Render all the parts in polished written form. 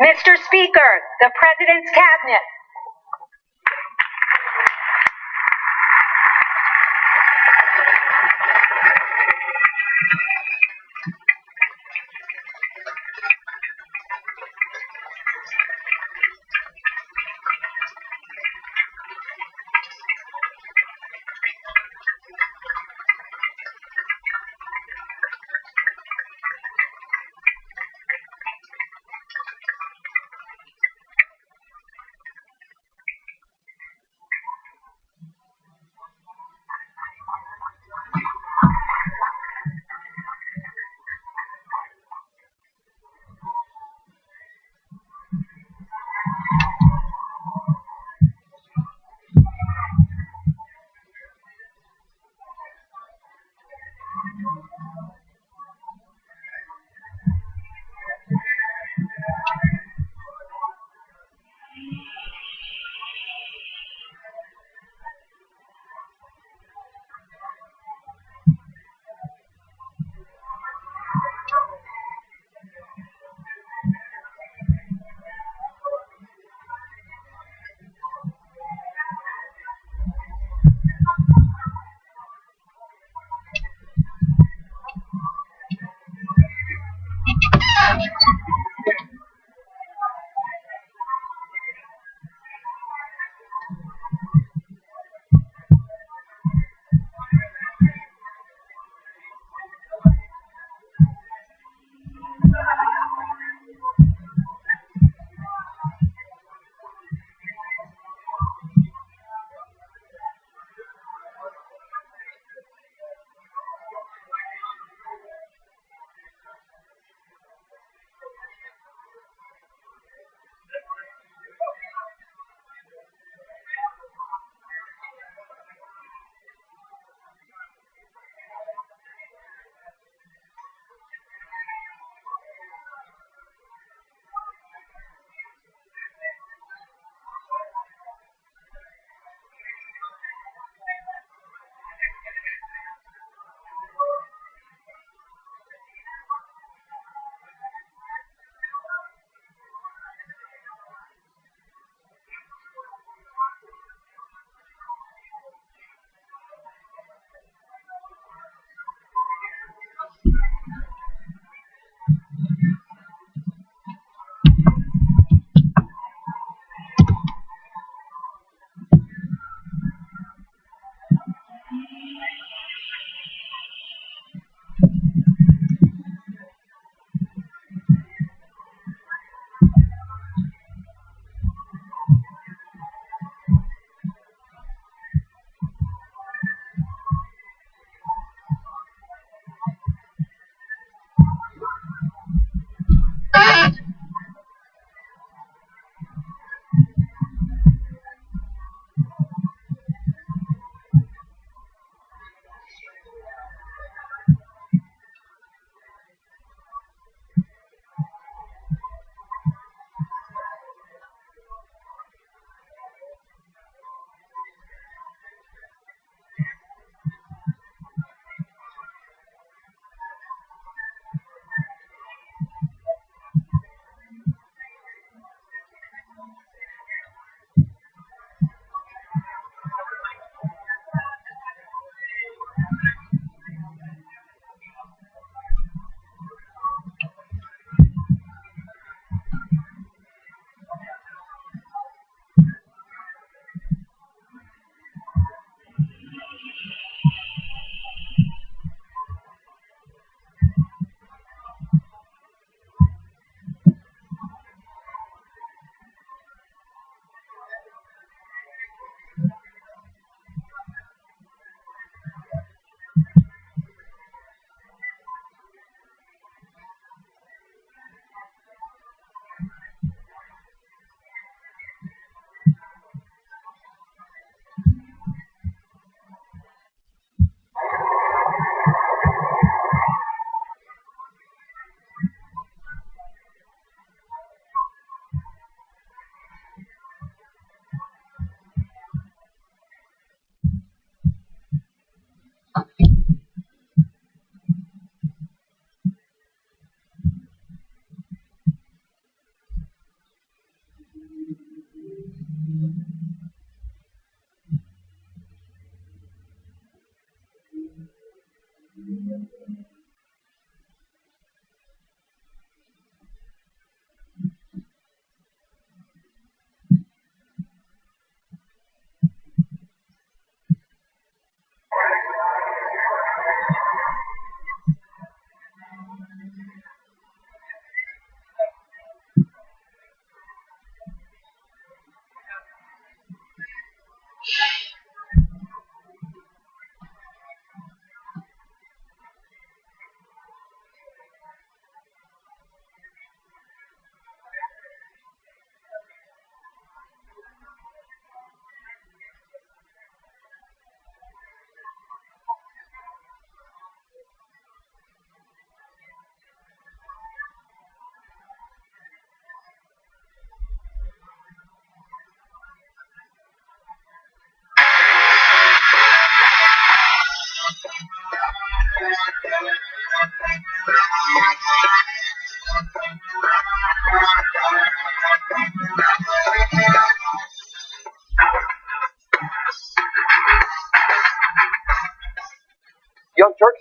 Mr. Speaker, the President's Cabinet.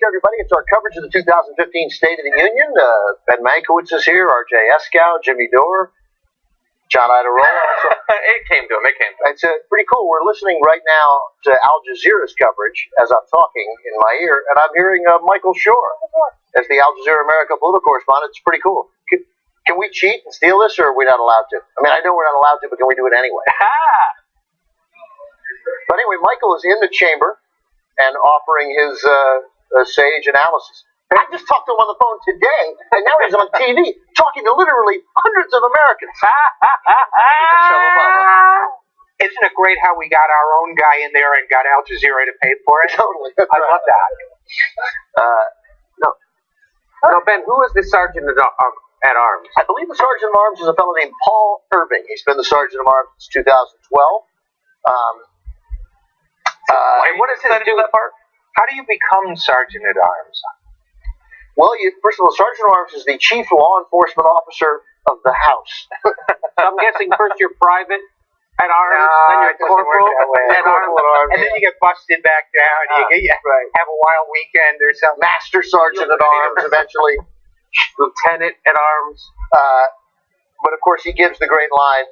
everybody. It's our coverage of the 2015 State of the Union. Ben Mankiewicz is here, R.J. Eskow, Jimmy Dore, John Iadarola. It came to him. It's pretty cool. We're listening right now to Al Jazeera's coverage as I'm talking in my ear, and I'm hearing Michael Shore as the Al Jazeera America political correspondent. It's pretty cool. Can we cheat and steal this, or are we not allowed to? I mean, I know we're not allowed to, but can we do it anyway? But anyway, Michael is in the chamber and offering his sage analysis. I just talked to him on the phone today, and now he's on TV talking to literally hundreds of Americans. Isn't it great how we got our own guy in there and got Al Jazeera to pay for it? Totally. I love that. No, Ben, who is the sergeant at arms? I believe the sergeant at arms is a fellow named Paul Irving. He's been the sergeant at arms since 2012. And what does his do part? How do you become sergeant at arms? Well, first of all, sergeant at arms is the chief law enforcement officer of the House. So I'm guessing first you're private at arms, then you're corporal at arms, and then you get busted back down. You have a wild weekend or something. Master sergeant at arms eventually. Lieutenant at arms. But of course, he gives the great line,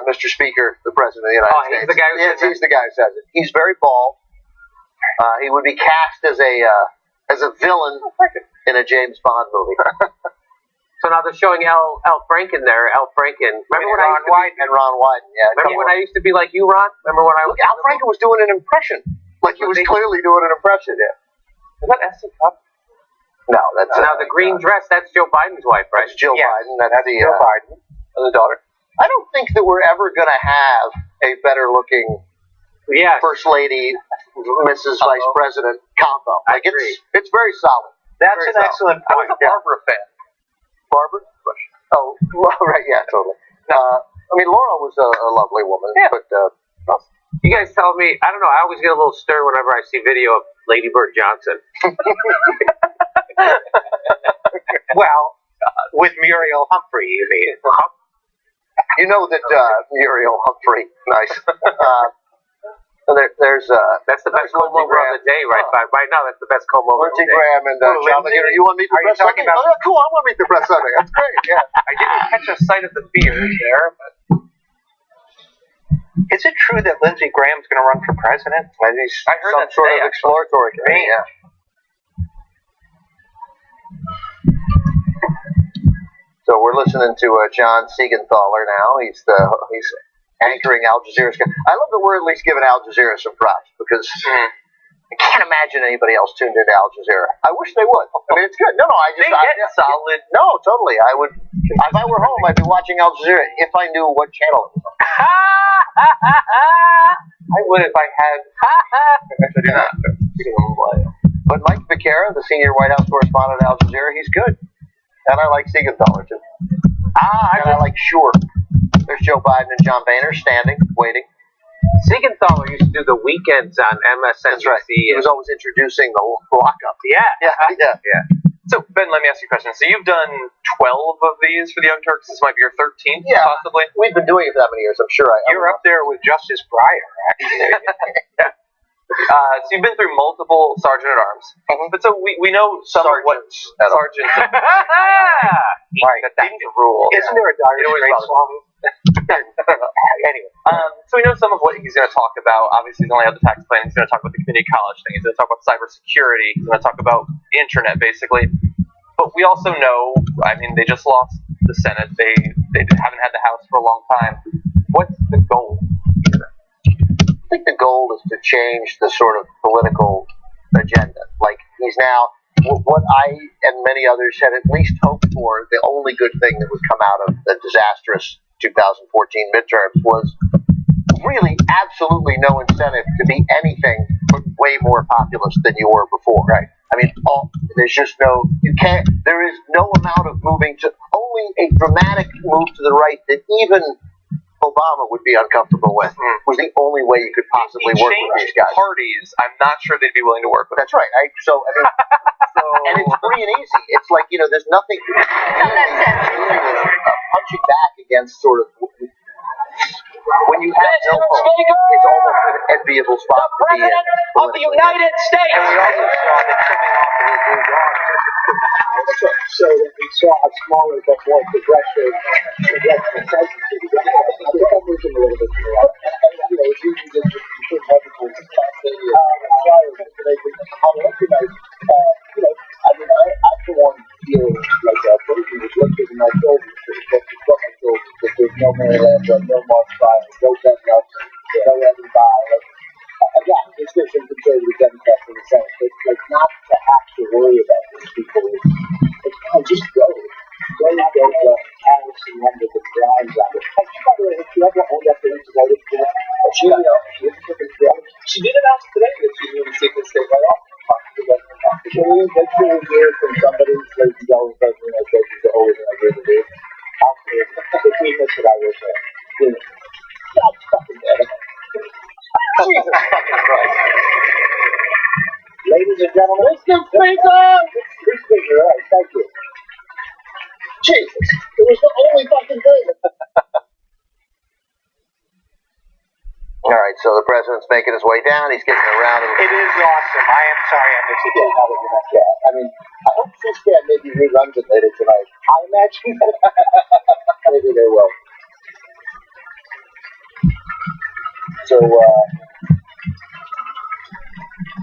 Mr. Speaker, the President of the United States. He's the guy who says he's the guy who says it. He's very bald. He would be cast as a villain in a James Bond movie. So now they're showing Al Franken there. Al Franken. Remember when Ron Wyden. Yeah. Remember when I used to be like you, Ron? Remember when I was... Al Franken was doing an impression. Like he was clearly doing an impression, yeah. Is that Essie Cup? No, that's... Now the green dress, that's Joe Biden's wife, right? That's Jill Biden. That's Joe Biden. The daughter. I don't think that we're ever going to have a better looking First Lady, Mrs. Vice President combo. Like it's very solid. That's an excellent point. I was a Barbara fan. Barbara? Oh, right, yeah, totally. I mean, Laura was a lovely woman, but you guys tell me, I don't know, I always get a little stir whenever I see video of Lady Bird Johnson. Well, with Muriel Humphrey, you mean? You know that Muriel Humphrey, nice. That's the best comb over of the day, right now. That's the best comb over of the day. Lindsey Graham and John McGinnis. You want to meet the press Sunday? Oh, yeah, cool. I want to meet the press Sunday. That's great. Yeah. I didn't catch a sight of the beard there, but is it true that Lindsey Graham's going to run for president? I heard some sort of exploratory campaign. Yeah. So we're listening to John Siegenthaler now. He's anchoring Al Jazeera's. I love that we're at least giving Al Jazeera some props because I can't imagine anybody else tuned into Al Jazeera. I wish they would. I mean, it's good. No, I just solid. No, totally. I would. If I were home, I'd be watching Al Jazeera if I knew what channel it was on. I would if I had. I do not. But Mike Becerra, the senior White House correspondent at Al Jazeera, he's good. And I like Siegenthaler, too. I like Shore. There's Joe Biden and John Boehner standing, waiting. Siegenthaler used to do the weekends on MSNBC. That's right. He was always introducing the lockup. Yeah. So, Ben, let me ask you a question. So you've done 12 of these for the Young Turks. This might be your 13th, possibly? We've been doing it for that many years, I'm sure. You're up there with Justice Breyer, actually. So you've been through multiple sergeant at arms, but so we know some sergeants. Right, that didn't rule. Isn't there a Dire Straits song? Anyway, so we know some of what he's going to talk about. Obviously, he's only had the tax plan. He's going to talk about the community college thing. He's going to talk about cybersecurity. He's going to talk about internet, basically. But we also know, I mean, they just lost the Senate. They haven't had the House for a long time. What's the goal here? I think the goal is to change the sort of political agenda. Like, he's now, what I and many others had at least hoped for, the only good thing that would come out of the disastrous 2014 midterms was really absolutely no incentive to be anything but way more populist than you were before. Right. I mean, there's just there is no amount of moving to, only a dramatic move to the right that even Obama would be uncomfortable with, was the only way you could possibly work with these guys. Parties, I'm not sure they'd be willing to work with. That's right. And it's free and easy. It's like, there's nothing punching back against sort of when you have no hope, it's almost an enviable spot to be in. of the United States. And we also saw that coming off of the Blue Dawn, so that we saw a smaller but more progressive presidency. I'm losing a little bit more. It's usually just put everything in I for one feel like a person was lifted in my shoulders, that there's no Maryland, no Mark Fire, no Ben Nelson, no Evan Bye. Again, there's some conservative Democrats in the Senate, but not to have to worry about these people. Just go. Go. Harris and under the grind on it. By the way, if you ever owned up to voted for it, she did announce today that she's going to seek the state right off. So we hear from somebody who's going to is always an idea to do. If we miss it, I will say. That's fucking dead. Jesus fucking Christ. Ladies and gentlemen, Mr. Speaker! Mr. Speaker, all right, thank you. Jesus, it was the only fucking thing. All right, so the president's making his way down. He's getting around. It is awesome. I am sorry I missed it. I mean, I hope C-SPAN maybe reruns it later tonight. I imagine. Maybe they will. So,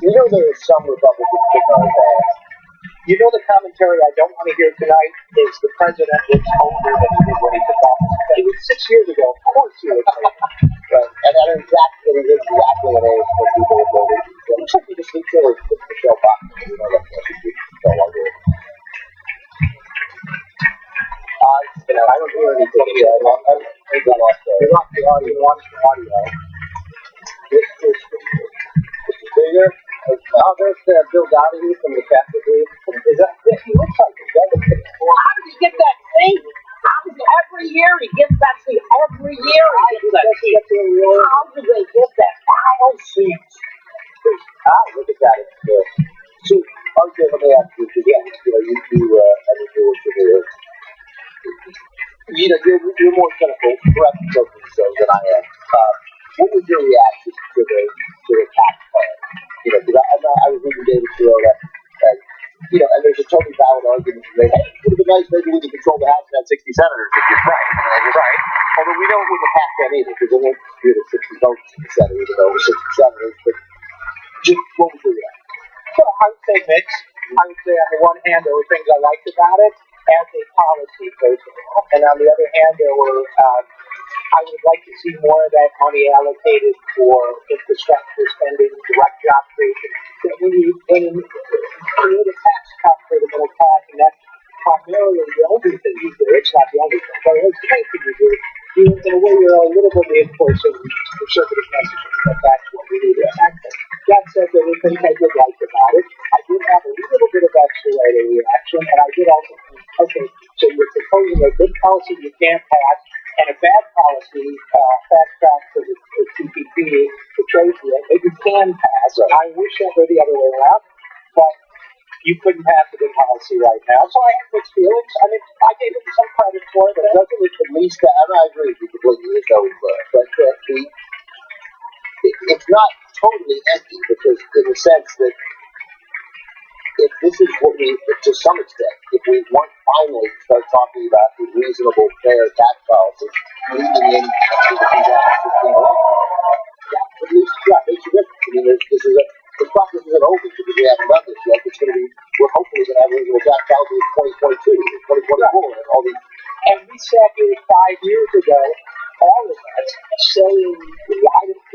there is some Republicans sitting on his ass. The commentary I don't want to hear tonight is the president looks older than he did when he took office. It was 6 years ago. Of course he looks older. Right. And that is exactly an age when people are voting. It looks like he just needs to put Michelle Bachmann. No longer. I don't hear anything. I lost the audio. You lost the audio. Mr. Speaker? There's Bill Donahue from the Catholic League. Is that? Yeah, he looks like it. How does he get that thing? Every year he gets that thing. Every year he gets that thing. How do they get that? Seats. Look at that. It's good. So, RJ, let me ask you, because you do what you do. You're more cynical, perhaps so than I am. What was your reaction to the tax plan? Because I was reading David Sirota, and there's a totally valid argument to make. Hey, it would have been nice maybe we could control the House and have 60 senators if you're right. Right. Although we don't wouldn't have passed that either, because they won't distribute 60 votes in the Senate, even though it was 60 senators. But just what was your reaction? So I would say mixed. I would say on the one hand there were things I liked about it as a policy person, and on the other hand there were I would like to see more of that money allocated for infrastructure spending, direct job creation. When you need a tax cut for the middle class, and that's primarily the only thing you do. It's not the only thing, but it's the main thing you do. In a way, you're a little bit reinforcing conservative messages that that's what we need to act on. That said, there were things I did like about it. I did have a little bit of accelerated reaction, and I did also think, okay, so you're proposing a good policy you can't pass, and a bad policy, fast track for the TPP, the trade deal, that you can pass. I wish that were the other way around, but you couldn't pass a good policy right now. So I have mixed feelings. I mean, I gave it some credit for it, but doesn't it at least, and I agree with you completely, but it's not totally empty, because in the sense that if this is what we, to some extent, if we want finally to start talking about the reasonable, fair tax policy leading into the 2016 election, that at least, makes a difference. I mean, the process isn't over because we haven't done this yet. It's going to be, we're hopefully going to have reasonable tax policy in 2022 and 2024 and all these. And we sat here 5 years ago, all of us, saying,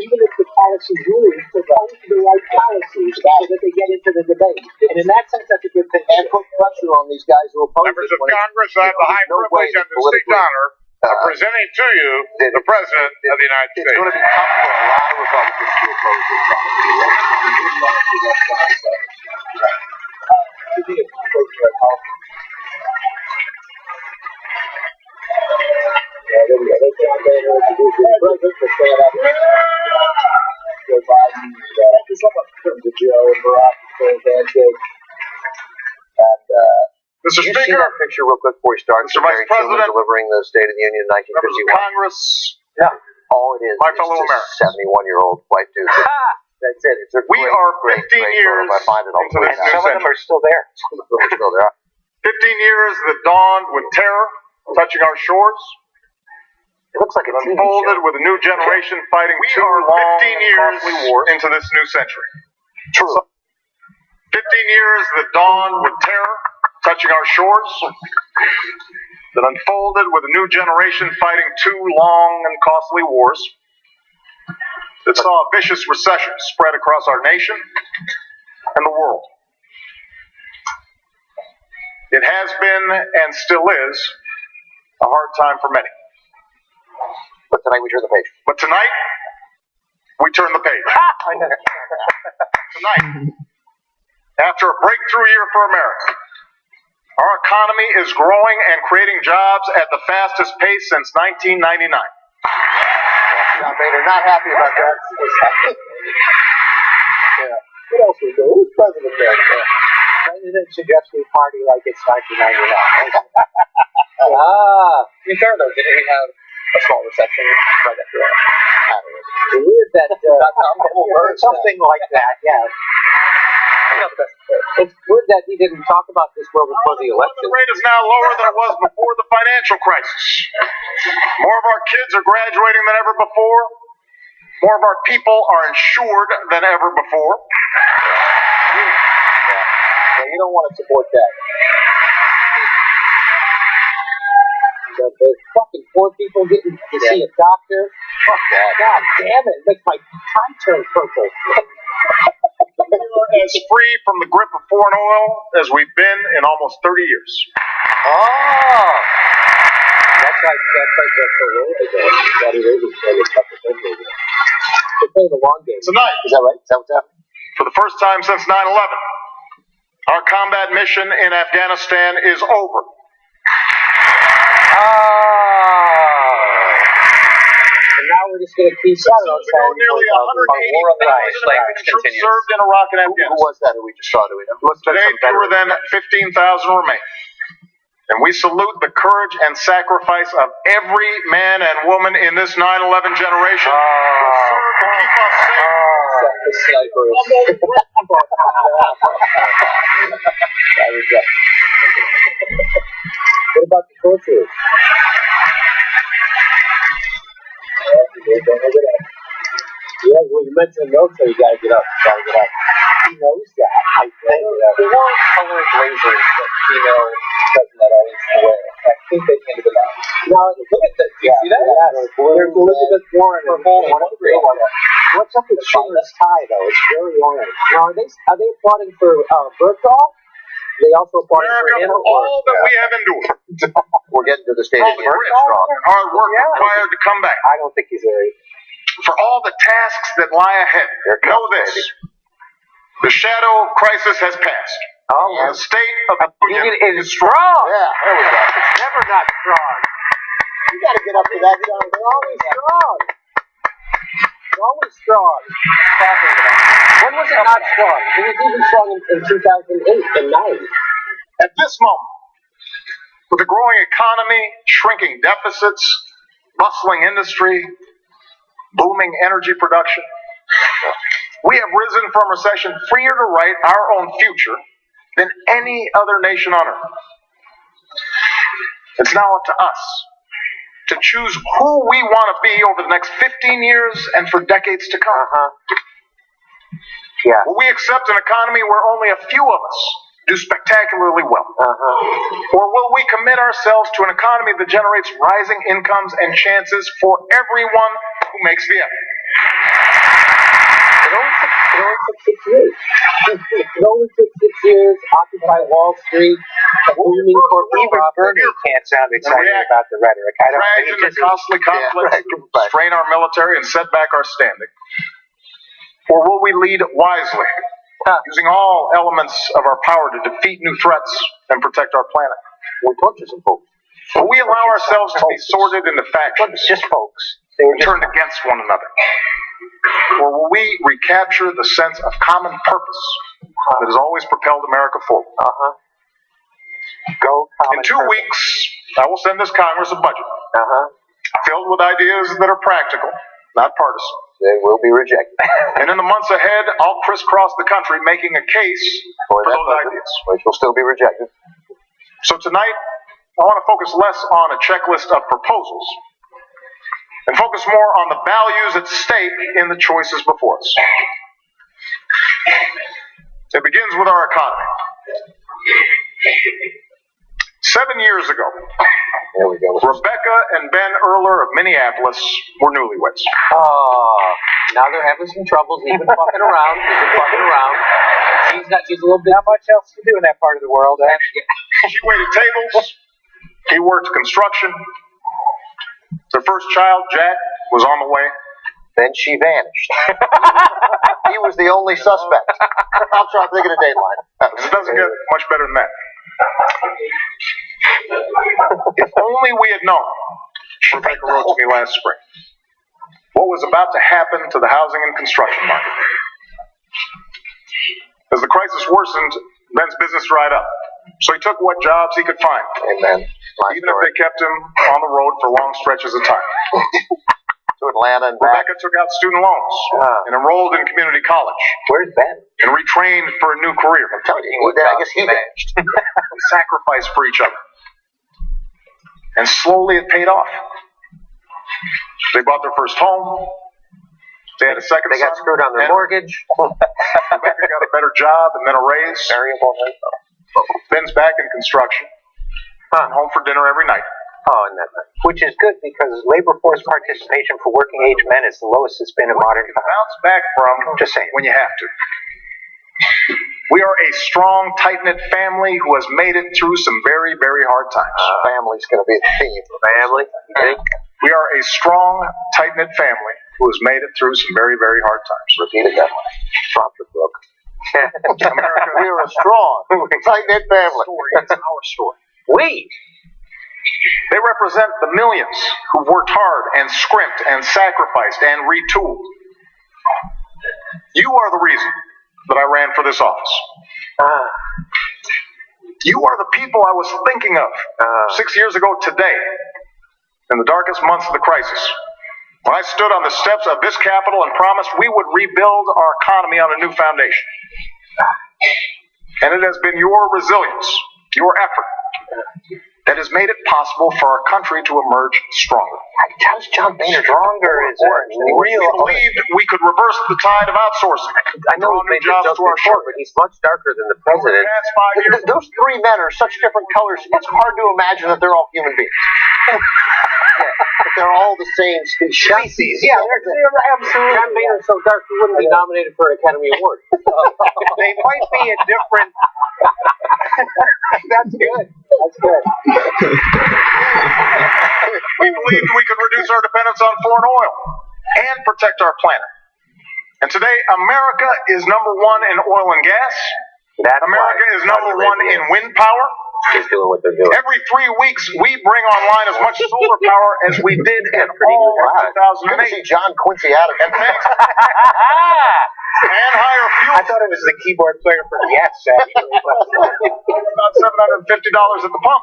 even if the policy rules, propose the right policies so that they get into the debate. And in that sense, that's a good thing. And put pressure on these guys who oppose Members of Congress, I have the high privilege and distinct honor of presenting to you the President of the United States. It's going to be tough for a lot of Republicans to oppose this Mr. You see Speaker, that picture real quick before we start? Mr. Vice President, delivering the State of the Union in members of 1951. Congress, Yeah. all it is. My fellow just Americans. 71-year-old white dude. That's it. It's a We great, are great, 15 great years photo. I find it all into this new Some of them are still there. still there. 15 years that dawned with terror touching our shores. It looks like a TV Unfolded show. with a new generation fighting two long 15 years into this new century. True. 15 years that dawned with terror touching our shores. That unfolded with a new generation fighting two long and costly wars. That saw a vicious recession spread across our nation and the world. It has been and still is a hard time for many. But tonight we turn the page. But tonight, we turn the page. Tonight, after a breakthrough year for America, our economy is growing and creating jobs at the fastest pace since 1999. John Boehner, not happy about that. Yeah. What else was there? Who's president there? President suggests we party like it's 1999. To be fair though, didn't we have a small reception right after that? It's weird that something like that. Yeah. It's weird that he didn't talk about this well before the The election. rate is now lower than it was before the financial crisis. More of our kids are graduating than ever before. More of our people are insured than ever before. Yeah, you don't want to support that. The fucking poor people getting to see a doctor. Fuck that. God damn it. It makes my tie turn purple. We are as free from the grip of foreign oil as we've been in almost 30 years. Oh! That's like the Corona ago. Saudi Arabia started a couple of things. They're playing the long game. Tonight, Is that right? Is that what's happening? for the first time since 9/11, our combat mission in Afghanistan is over. And now we're just going to keep Since nearly 180,000 troops served in Iraq and Who Afghanistan. was that who we just saw? Do we know? Today, fewer than 15,000 remain. And we salute the courage and sacrifice of every man and woman in this 9/11 generation who served to keep us safe. The snipers. What about the torture? Yeah, when you mention the military, you gotta get up. He knows that. I think There were colored blazers that female president always wear. I think they came to the mountain. now, look at that. Do you see that? Yeah, there's Elizabeth Warren and what's up with Sugar's tie though? It's very orange. Now, are they applauding for Bergdahl? They also applauding for America, him? for all that we have endured, We're getting to the stage all of the the grit, hard work required to come back, I don't think he's very. for all the tasks that lie ahead. Know this: the shadow of crisis has passed. The state of the union is strong. Yeah, there we go. It's never not strong. You got to get up to that, John. They're always strong. They're always strong. When was it not strong? It was even strong in 2008 and 9. At this moment, with a growing economy, shrinking deficits, bustling industry, booming energy production, we have risen from recession freer to write our own future than any other nation on earth. It's now up to us to choose who we want to be over the next 15 years and for decades to come. Yeah. Will we accept an economy where only a few of us do spectacularly well? Or will we commit ourselves to an economy that generates rising incomes and chances for everyone who makes the effort? It only took 6 years. It only took 6 years. Occupy Wall Street. Booming corporate Even Bernie can't sound excited react- about the rhetoric. I don't Drag think into it just costly conflicts, right. strain our military, and set back our standing? Or will we lead wisely, using all elements of our power to defeat new threats and protect our planet? We'll torture some folks. Will we allow ourselves to be sorted into factions, just folks. and turned against one another? Or will we recapture the sense of common purpose that has always propelled America forward? Go In 2 weeks, I will send this Congress a budget filled with ideas that are practical, not partisan. They will be rejected. And in the months ahead, I'll crisscross the country making a case for those ideas. Which will still be rejected. So tonight, I want to focus less on a checklist of proposals and focus more on the values at stake in the choices before us. It begins with our economy. 7 years ago, There we go. Rebecca and Ben Erler of Minneapolis were newlyweds. Oh, now they're having some troubles. He's been fucking around. She's a little bit. Not much else to do in that part of the world. She waited tables. He worked construction. Their first child, Jack, was on the way. Then she vanished. He was the only suspect. I'll try to think of a dateline. It doesn't get much better than that. If only we had known, Rebecca wrote to me last spring, what was about to happen to the housing and construction market. As the crisis worsened, Ben's business dried up. So he took what jobs he could find, Amen. even if they kept him on the road for long stretches of time. To Atlanta and back. Rebecca took out student loans and enrolled in community college Where's Ben? and retrained for a new career. I'm telling you, I guess he vanished. And sacrificed for each other. And slowly it paid off. They bought their first home. They had a second They got son, screwed on their and mortgage. Rebecca got a better job and then a raise. Ben's back in construction. And home for dinner every night. Oh, and that. Which is good because labor force participation for working age men is the lowest it's been in modern You can times. bounce back from Just saying. when you have to. We are a strong, tight-knit family who has made it through some very, very hard times. Family's going to be the theme. Family. We are a strong, tight-knit family who has made it through some very, very hard times. Repeat it that way. Drop your book. America, We are a strong, tight-knit family. It's our story. We. They represent the millions who've worked hard and scrimped and sacrificed and retooled. You are the reason that I ran for this office. You are the people I was thinking of 6 years ago today, in the darkest months of the crisis, when I stood on the steps of this Capitol and promised we would rebuild our economy on a new foundation. And it has been your resilience, your effort, that has made it possible for our country to emerge stronger. How's John Boehner stronger? Is We believed we could reverse the tide of outsourcing. I know Draw we've made new this jobs joke to our before, shore. but he's much darker than the Over the president. past 5 years, Those three men are such different colors, it's hard to imagine that they're all human beings. But they're all the same species. Yeah, they're absolutely. John Boehner's so dark he wouldn't be nominated for an Academy Award. They might be a different. That's good. That's good. we believed we could reduce our dependence on foreign oil and protect our planet. And today, America is number one in oil and gas. America is number one in wind power. He's doing what they're doing. Every 3 weeks, we bring online as much solar power as we did in all of Good to see 2008. John Quincy Adams. And thanks and higher fuel. I thought it was the keyboard player for Yes. About $750 at the pump.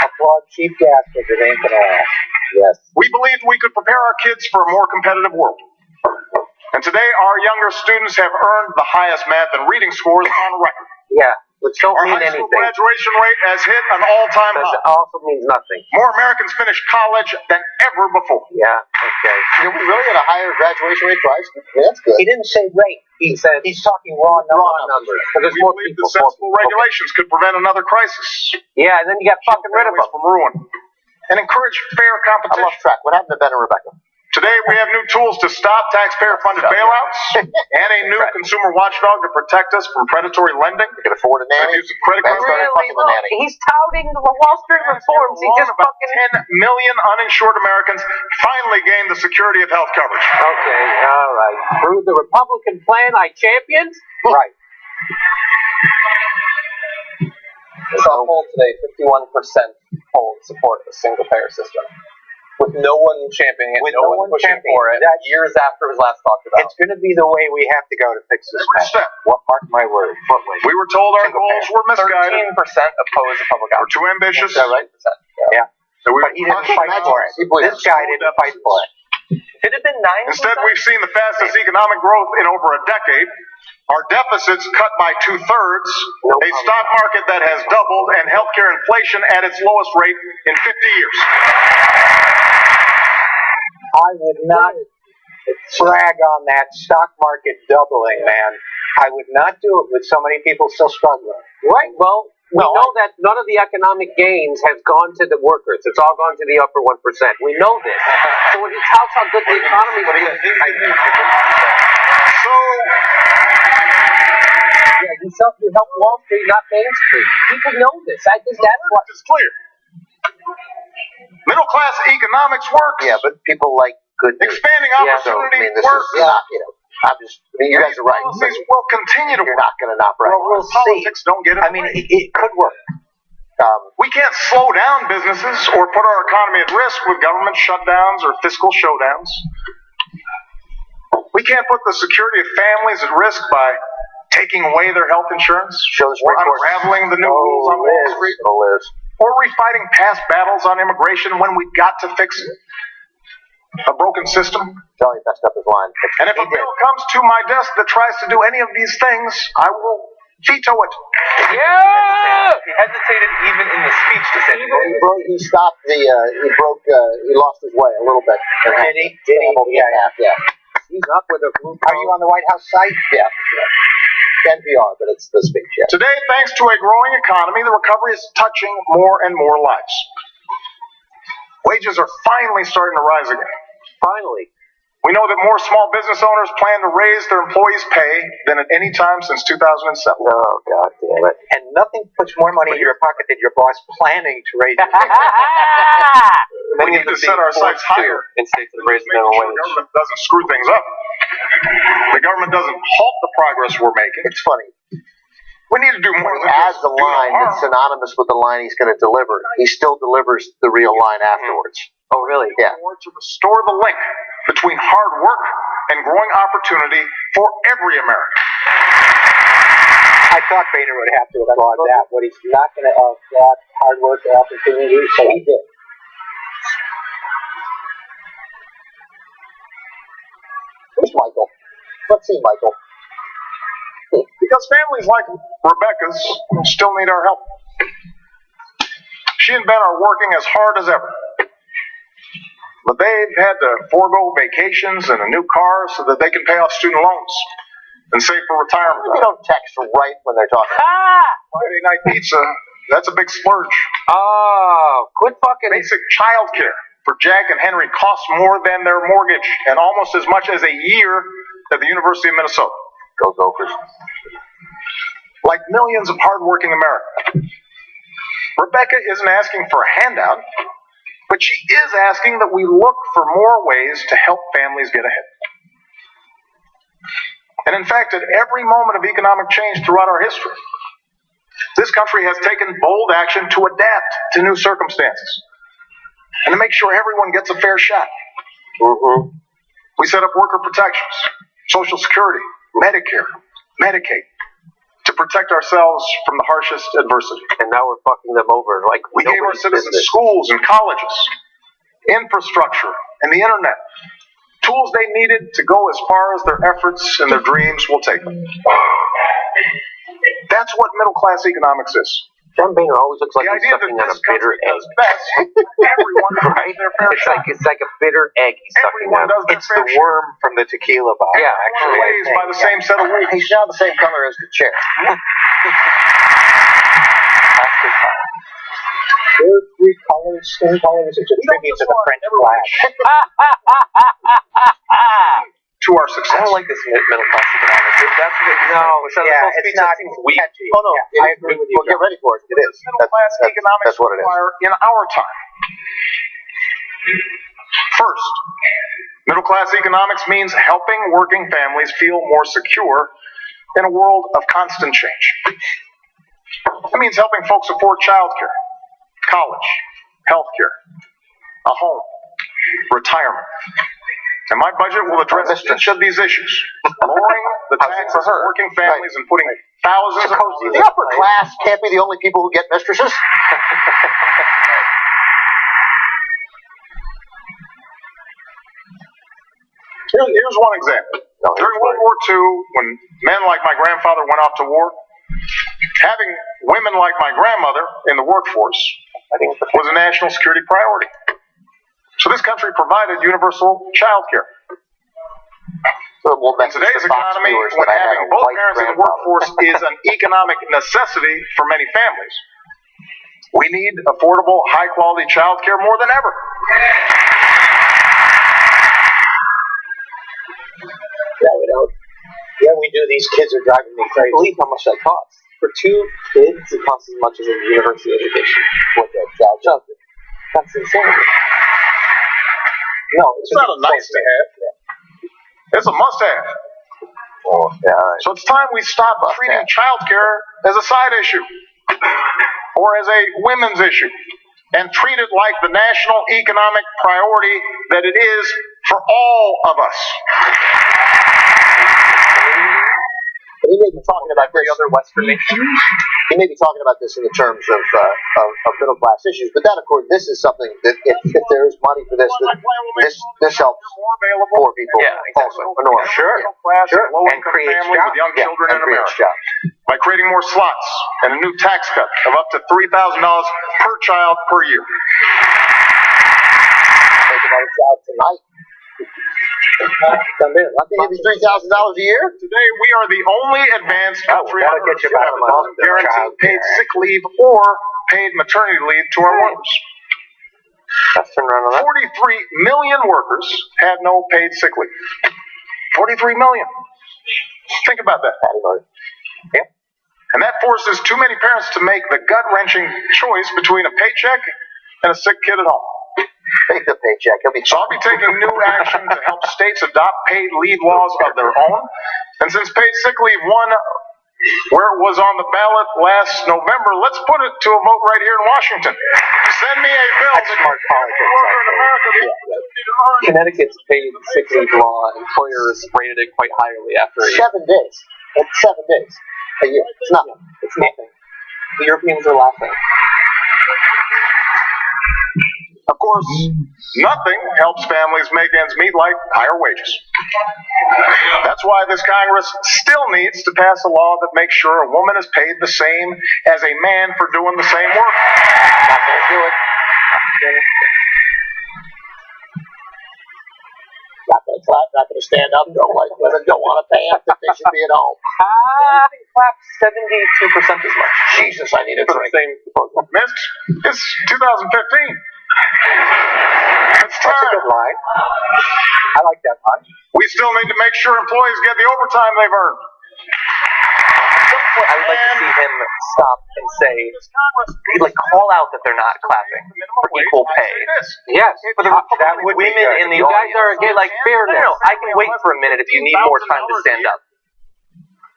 Applaud Chief Gas for the name for that. Yes. We believed we could prepare our kids for a more competitive world. And today, our younger students have earned the highest math and reading scores on record. Yeah, which don't Our mean high school anything. graduation rate has hit an all-time That high. also means nothing. More Americans finish college than ever before. Yeah, okay. We really had a higher graduation rate for high school. Yeah, that's good. He didn't say rate. He said He's talking raw numbers. But there's We more believe people. the sensible regulations could prevent another crisis, Yeah, and then you got fucking rid of families them. from ruin, and encourage fair I competition. lost track. What happened to Ben and Rebecca? Today, we have new tools to stop taxpayer-funded bailouts and a new consumer watchdog to protect us from predatory lending, You can afford a nanny. abuse of credit Ben cards. started fucking the nanny. He's touting the Wall Street reforms. He just about fucking. 10 million uninsured Americans finally gained the security of health coverage. Okay, all right. Through the Republican plan I championed. Right. Saw a poll today, 51% polled support the single-payer system, with with no one championing it, With no no one one pushing championing for it, it. years after it was last talked about. It's going to be the way we have to go to fix this Every mess. step. Mark my word. What way? We were told our Single goals payer. were misguided, 13% oppose a public were option. too ambitious. Is that right? Yeah. That we But he didn't punched fight out for it. This guy didn't fight for it. If it had been 9%, Instead, we've seen the fastest economic growth in over a decade. Our deficits cut by 2/3, a stock market that has doubled, and healthcare inflation at its lowest rate in 50 years. I would not brag on that stock market doubling, man. I would not do it with so many people still struggling. Right. Well, we know that none of the economic gains has gone to the workers. It's all gone to the upper 1%. We know this. So when he touts how good the economy is, So, yeah, you help Wall Street, not Main Street. People know this. I think that's what. it's clear. Middle class economics works. Yeah, but people like good news. Expanding Yeah, So, opportunity this works. is not, I'm just, you guys are right. Policies will continue to You're work. not going to not right. We'll see. Politics don't get it. I mean, it could work. We can't slow down businesses or put our economy at risk with government shutdowns or fiscal showdowns. We can't put the security of families at risk by taking away their health insurance Show the or Supreme Court. unraveling the new rules on Wall Street Liz. or refighting past battles on immigration when we've got to fix a broken system. Tell you messed up his line. And if a bill comes to my desk that tries to do any of these things, I will veto it. Yeah! He hesitated even in the speech to say He stopped he lost his way a little bit. Did he? Did he? Yeah. He's up with a group. Are you on the White House site? Yeah. NPR, but it's the speech, yeah. Today, thanks to a growing economy, the recovery is touching more and more lives. Wages are finally starting to rise again. Finally. We know that more small business owners plan to raise their employees' pay than at any time since 2007. Oh, God damn it. And nothing puts more money in your pocket than your boss planning to raise it. We need to set our sights higher. in states that raise Making minimum sure the wage. government doesn't screw things up. The government doesn't halt the progress we're making. It's funny. We need to do more When he than adds just a do no line harm. that's synonymous with the line he's going to deliver, he still delivers the real line afterwards. Oh, really? Yeah. More to restore the link between hard work and growing opportunity for every American. I thought Boehner would have to applaud that. What he's not going to applaud hard work and opportunity, so he did. Where's Michael? Let's see Michael. Because families like Rebecca's still need our help. She and Ben are working as hard as ever. But they've had to forego vacations and a new car so that they can pay off student loans and save for retirement. They don't text right when they're talking. Friday night pizza, that's a big splurge. Oh, quit fucking. Basic child care for Jack and Henry costs more than their mortgage and almost as much as a year at the University of Minnesota. Go Gophers. Like millions of hardworking Americans, Rebecca isn't asking for a handout, but she is asking that we look for more ways to help families get ahead. And in fact, at every moment of economic change throughout our history, this country has taken bold action to adapt to new circumstances and to make sure everyone gets a fair shot. Mm-hmm. We set up worker protections, Social Security, Medicare, Medicaid, to protect ourselves from the harshest adversity. And now we're fucking them over. Like We gave our nobody's citizens business. schools and colleges, infrastructure, and the internet. Tools they needed to go as far as their efforts and their dreams will take them. That's what middle class economics is. John Boehner always looks like The he's idea that sucking on a this bitter country egg. does best, everyone does Right? their fair It's share. like a bitter egg he's sucking Everyone on. does their It's fair the share. worm from the tequila bottle. Yeah, Everyone actually, raised by the same set of rules. He's now the same color as the chair. There are three colors, skin colors. It's a tribute to the French flag. To our I success. don't like this middle class economics. That's what it No, so Yeah, this whole it's speech not seems weak. catchy. Oh no, Yeah, I agree with you. Well, get ready for it. It is. Middle class economics that's what it is. require in our time. First, middle class economics means helping working families feel more secure in a world of constant change. It means helping folks afford childcare, college, healthcare, a home, retirement. And my budget will address each of these issues, lowering the taxes for working families and putting thousands of The upper class can't be the only people who get mistresses. Here's one example. During World War II, when men like my grandfather went off to war, having women like my grandmother in the workforce was a national security priority. So this country provided universal child care. In today's economy, when having both parents in the workforce is an economic necessity for many families, we need affordable, high-quality child care more than ever. Yeah, we don't. Yeah, we do. These kids are driving me crazy. Believe how much that costs. For 2 kids, it costs as much as a university education. What the child? That's insane. No, It's not a nice to have. It's a must-have. Oh, yeah, all right. So it's time we stop treating childcare as a side issue or as a women's issue and treat it like the national economic priority that it is for all of us. He may be talking about this. Other Western nations. He may be talking about this in the terms of middle class issues, but that, of course, this is something that if there is money for this helps poor people also. Enormous. Sure. And Creates families with young children in America. jobs. By creating more slots and a new tax cut of up to $3,000 per child per year. Make another child tonight. I'll give you $3,000 a year. Today, we are the only advanced country that'll get you about a month of guaranteed child paid care. sick leave or paid maternity leave to our workers. Let's turn around on that. 43 million workers had no paid sick leave. 43 million. Think about that. Yeah. And that forces too many parents to make the gut-wrenching choice between a paycheck and a sick kid at home. Take the paycheck. So I'll be taking new action to help states adopt paid leave laws of their own. And since paid sick leave won where it was on the ballot last November, let's put it to a vote right here in Washington. Send me a bill that smart politics, worker in America the opportunity to earn. Connecticut's paid sick leave law, employers rated it quite highly after a year. 7 days. It's 7 days a year. It's nothing. It's nothing. The Europeans are laughing. Of course, nothing helps families make ends meet like higher wages. That's why this Congress still needs to pass a law that makes sure a woman is paid the same as a man for doing the same work. Not going to do it. Not going to clap. Not going to stand up. Don't like women. Don't want to pay them. Think they should be at home. I think clap 72% as much. Jesus, I need a For the drink. same proposal. Missed? It's 2015. It's That's a time. good line. I like that line. We still need to make sure employees get the overtime they've earned. At some point, I would like to see him stop and say, like, call out that they're not clapping for equal pay. Yes. For the That would be women good. in the You guys audience. are against like fairness. fairness. I can wait for a minute if you need more time to stand up.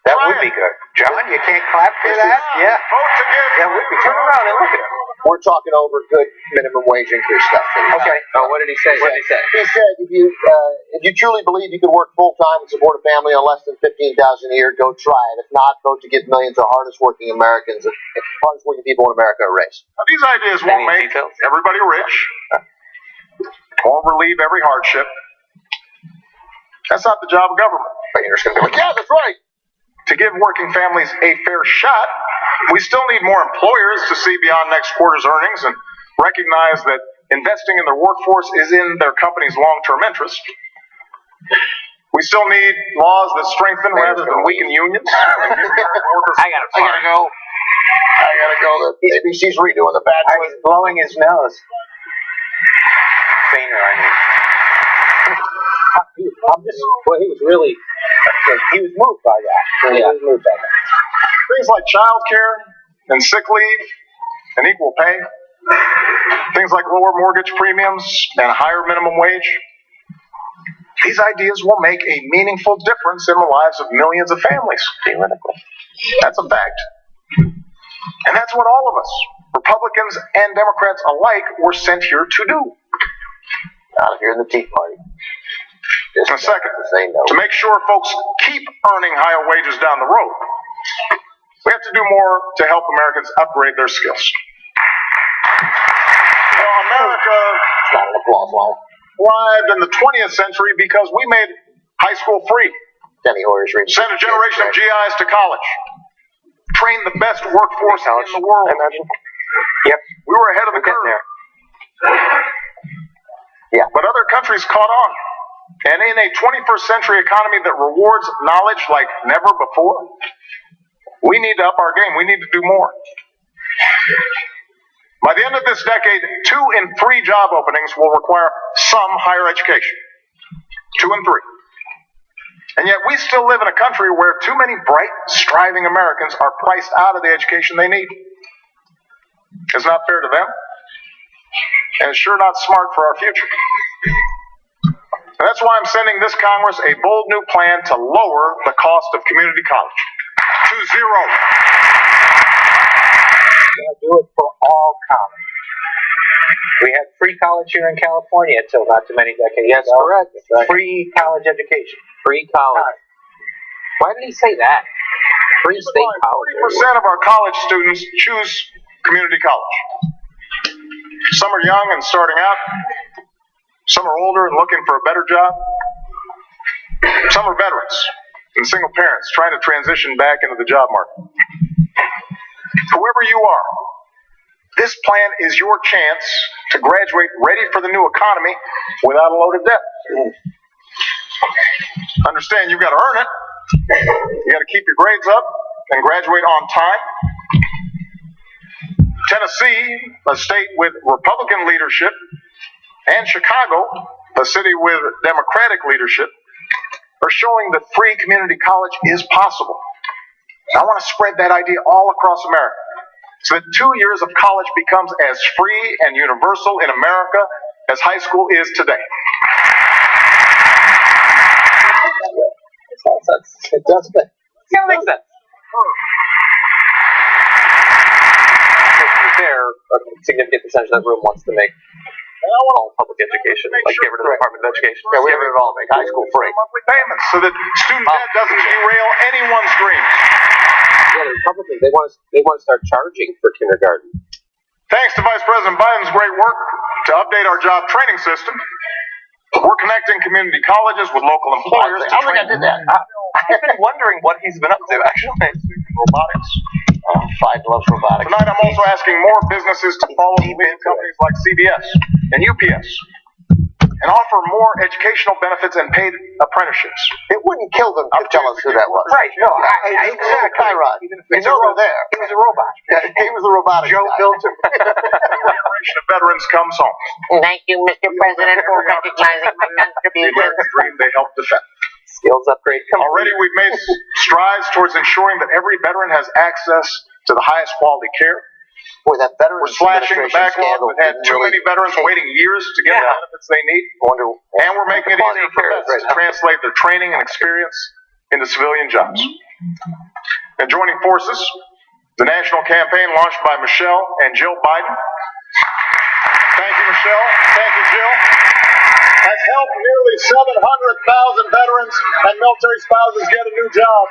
That would be good. John, you can't clap for that? Yeah. Vote to give. That would be Turn good. around and look at him. We're talking over good minimum wage increase stuff. Okay. Oh, what did he say? What did he say? He said, if you truly believe you can work full time and support a family on less than $15,000 a year, go try it. If not, vote to give millions of hardest working people in America a raise. Now, these ideas won't Any make details? everybody rich. Won't relieve every hardship. That's not the job of government. But you're just going to be like, yeah, that's right. To give working families a fair shot, we still need more employers to see beyond next quarter's earnings and recognize that investing in their workforce is in their company's long-term interest. We still need laws that strengthen rather than weaken unions. I gotta go. The ABC's redoing the bad I was blowing his nose. Fainer, I mean. he was really, he was moved by that. Yeah. He was moved by that. Things like child care and sick leave and equal pay. Things like lower mortgage premiums and a higher minimum wage. These ideas will make a meaningful difference in the lives of millions of families, theoretically. That's a fact. And that's what all of us, Republicans and Democrats alike, were sent here to do. Not if you're in the Tea Party. Just And second, to say no. to make sure folks keep earning higher wages down the road, we have to do more to help Americans upgrade their skills. Well, America Not an applause line. thrived in the 20th century because we made high school free, Denny Hoyer's reading. sent a generation of GIs to college, trained the best workforce in the world. I imagine. Yep. We were ahead of the curve. there. Yeah. But other countries caught on. And in a 21st century economy that rewards knowledge like never before, we need to up our game. We need to do more. By the end of this decade, 2 in 3 job openings will require some higher education. 2 in 3. And yet we still live in a country where too many bright, striving Americans are priced out of the education they need. It's not fair to them, and it's sure not smart for our future. And that's why I'm sending this Congress a bold new plan to lower the cost of community college to zero. We're going to do it for all college. We had free college here in California until not too many decades Yes, ago. correct. Free college education. Free college. Why did he say that? Free state college. 40% of our college students choose community college. Some are young and starting out. Some are older and looking for a better job. Some are veterans and single parents trying to transition back into the job market. Whoever you are, this plan is your chance to graduate ready for the new economy without a load of debt. Understand, you've got to earn it. You got to keep your grades up and graduate on time. Tennessee, a state with Republican leadership, and Chicago, a city with Democratic leadership, are showing that free community college is possible. I want to spread that idea all across America so that 2 years of college becomes as free and universal in America as high school is today. It does make Yeah, it makes sense. To be fair, a significant percentage of that room wants to make all public education, like get rid of the Department of Education. Yeah, we have it all. Make high school free. Monthly payments so that student debt doesn't derail anyone's dreams. Yeah, the Republicans, they want to start charging for kindergarten. Thanks to Vice President Biden's great work to update our job training system, we're connecting community colleges with local employers to I think I train did that. I've been wondering what he's been up to, actually. robotics. Five loves robotics. Tonight I'm also asking more businesses to follow leading companies like CBS and UPS and offer more educational benefits and paid apprenticeships. It wouldn't kill them to tell us who that was. Right, no, exactly. Chiron. It's over there. He was a robot. He was the robotic Joe guy. built him. The generation of veterans comes home. Thank you, Mr. President, for recognizing my The contribution. American dream they helped defend. Skills upgrade complete. Already we've made strides towards ensuring that every veteran has access to the highest quality care. Boy, that We're Veterans slashing the Administration backlog. scandal We've had didn't too really many veterans change. waiting years to get the benefits they need. Wonder, And we're making it Quality easier for care is vets to translate their training and experience into civilian jobs. And joining forces, the national campaign launched by Michelle and Jill Biden. Thank you, Michelle. Thank you, Jill. Has helped nearly 700,000 veterans and military spouses get a new job.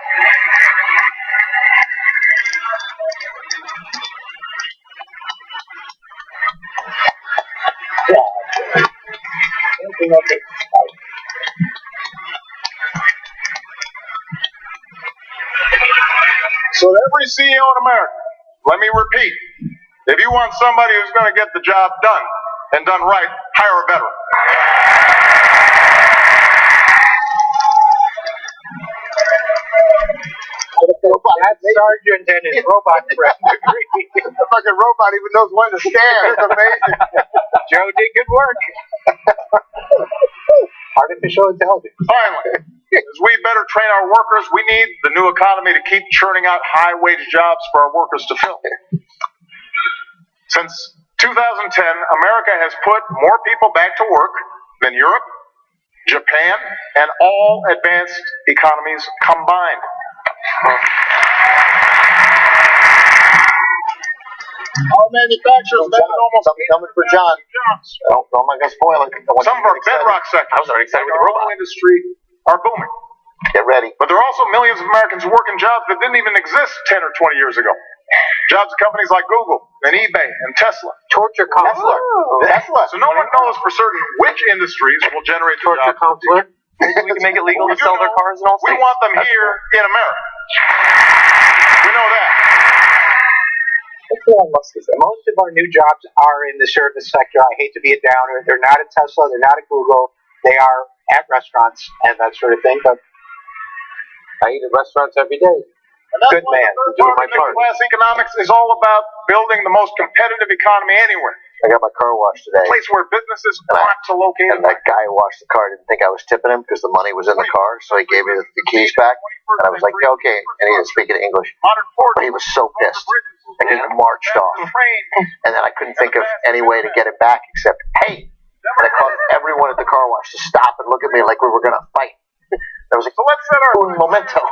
So to every CEO in America, let me repeat, if you want somebody who's going to get the job done and done right, hire a veteran. That sergeant and his robot friend agree. the fucking robot even knows when to stand. It's amazing. Joe did good work. Artificial intelligence. Finally, as we better train our workers, we need the new economy to keep churning out high-wage jobs for our workers to fill. Since 2010, America has put more people back to work than Europe, Japan, and all advanced economies combined. Our manufacturers have added almost something coming for John. Oh, I'm not gonna spoil it. some of our bedrock sectors. I was already excited like with the our robot. auto industry are booming. Get ready. But there are also millions of Americans who work in jobs that didn't even exist 10 or 20 years ago. Jobs at companies like Google and eBay and Tesla. Torture counselor. Tesla. So no one knows for certain which industries will generate the Torture jobs. counselor. Maybe we can make it legal to We do sell their know cars in all We states. want them here in America. We know that. That's Elon Musk is there. Most of our new jobs are in the service sector. I hate to be a downer. They're not at Tesla. They're not at Google. They are at restaurants and that sort of thing. But I eat at restaurants every day. And that's Good why man. the third Doing part my of middle part. class economics is all about building the most competitive economy anywhere. I got my car washed today. A place where businesses want to locate. And that guy who washed the car didn't think I was tipping him because the money was in the car, so he gave me the keys back. And I was like, okay. And he didn't speak in English. Modern ports, But he was so pissed. I just marched off. train. And then I couldn't think of any way to get it back except, hey. And I called everyone at the car wash to stop and look at me like we were going to fight. I was like, So let's set our un momento.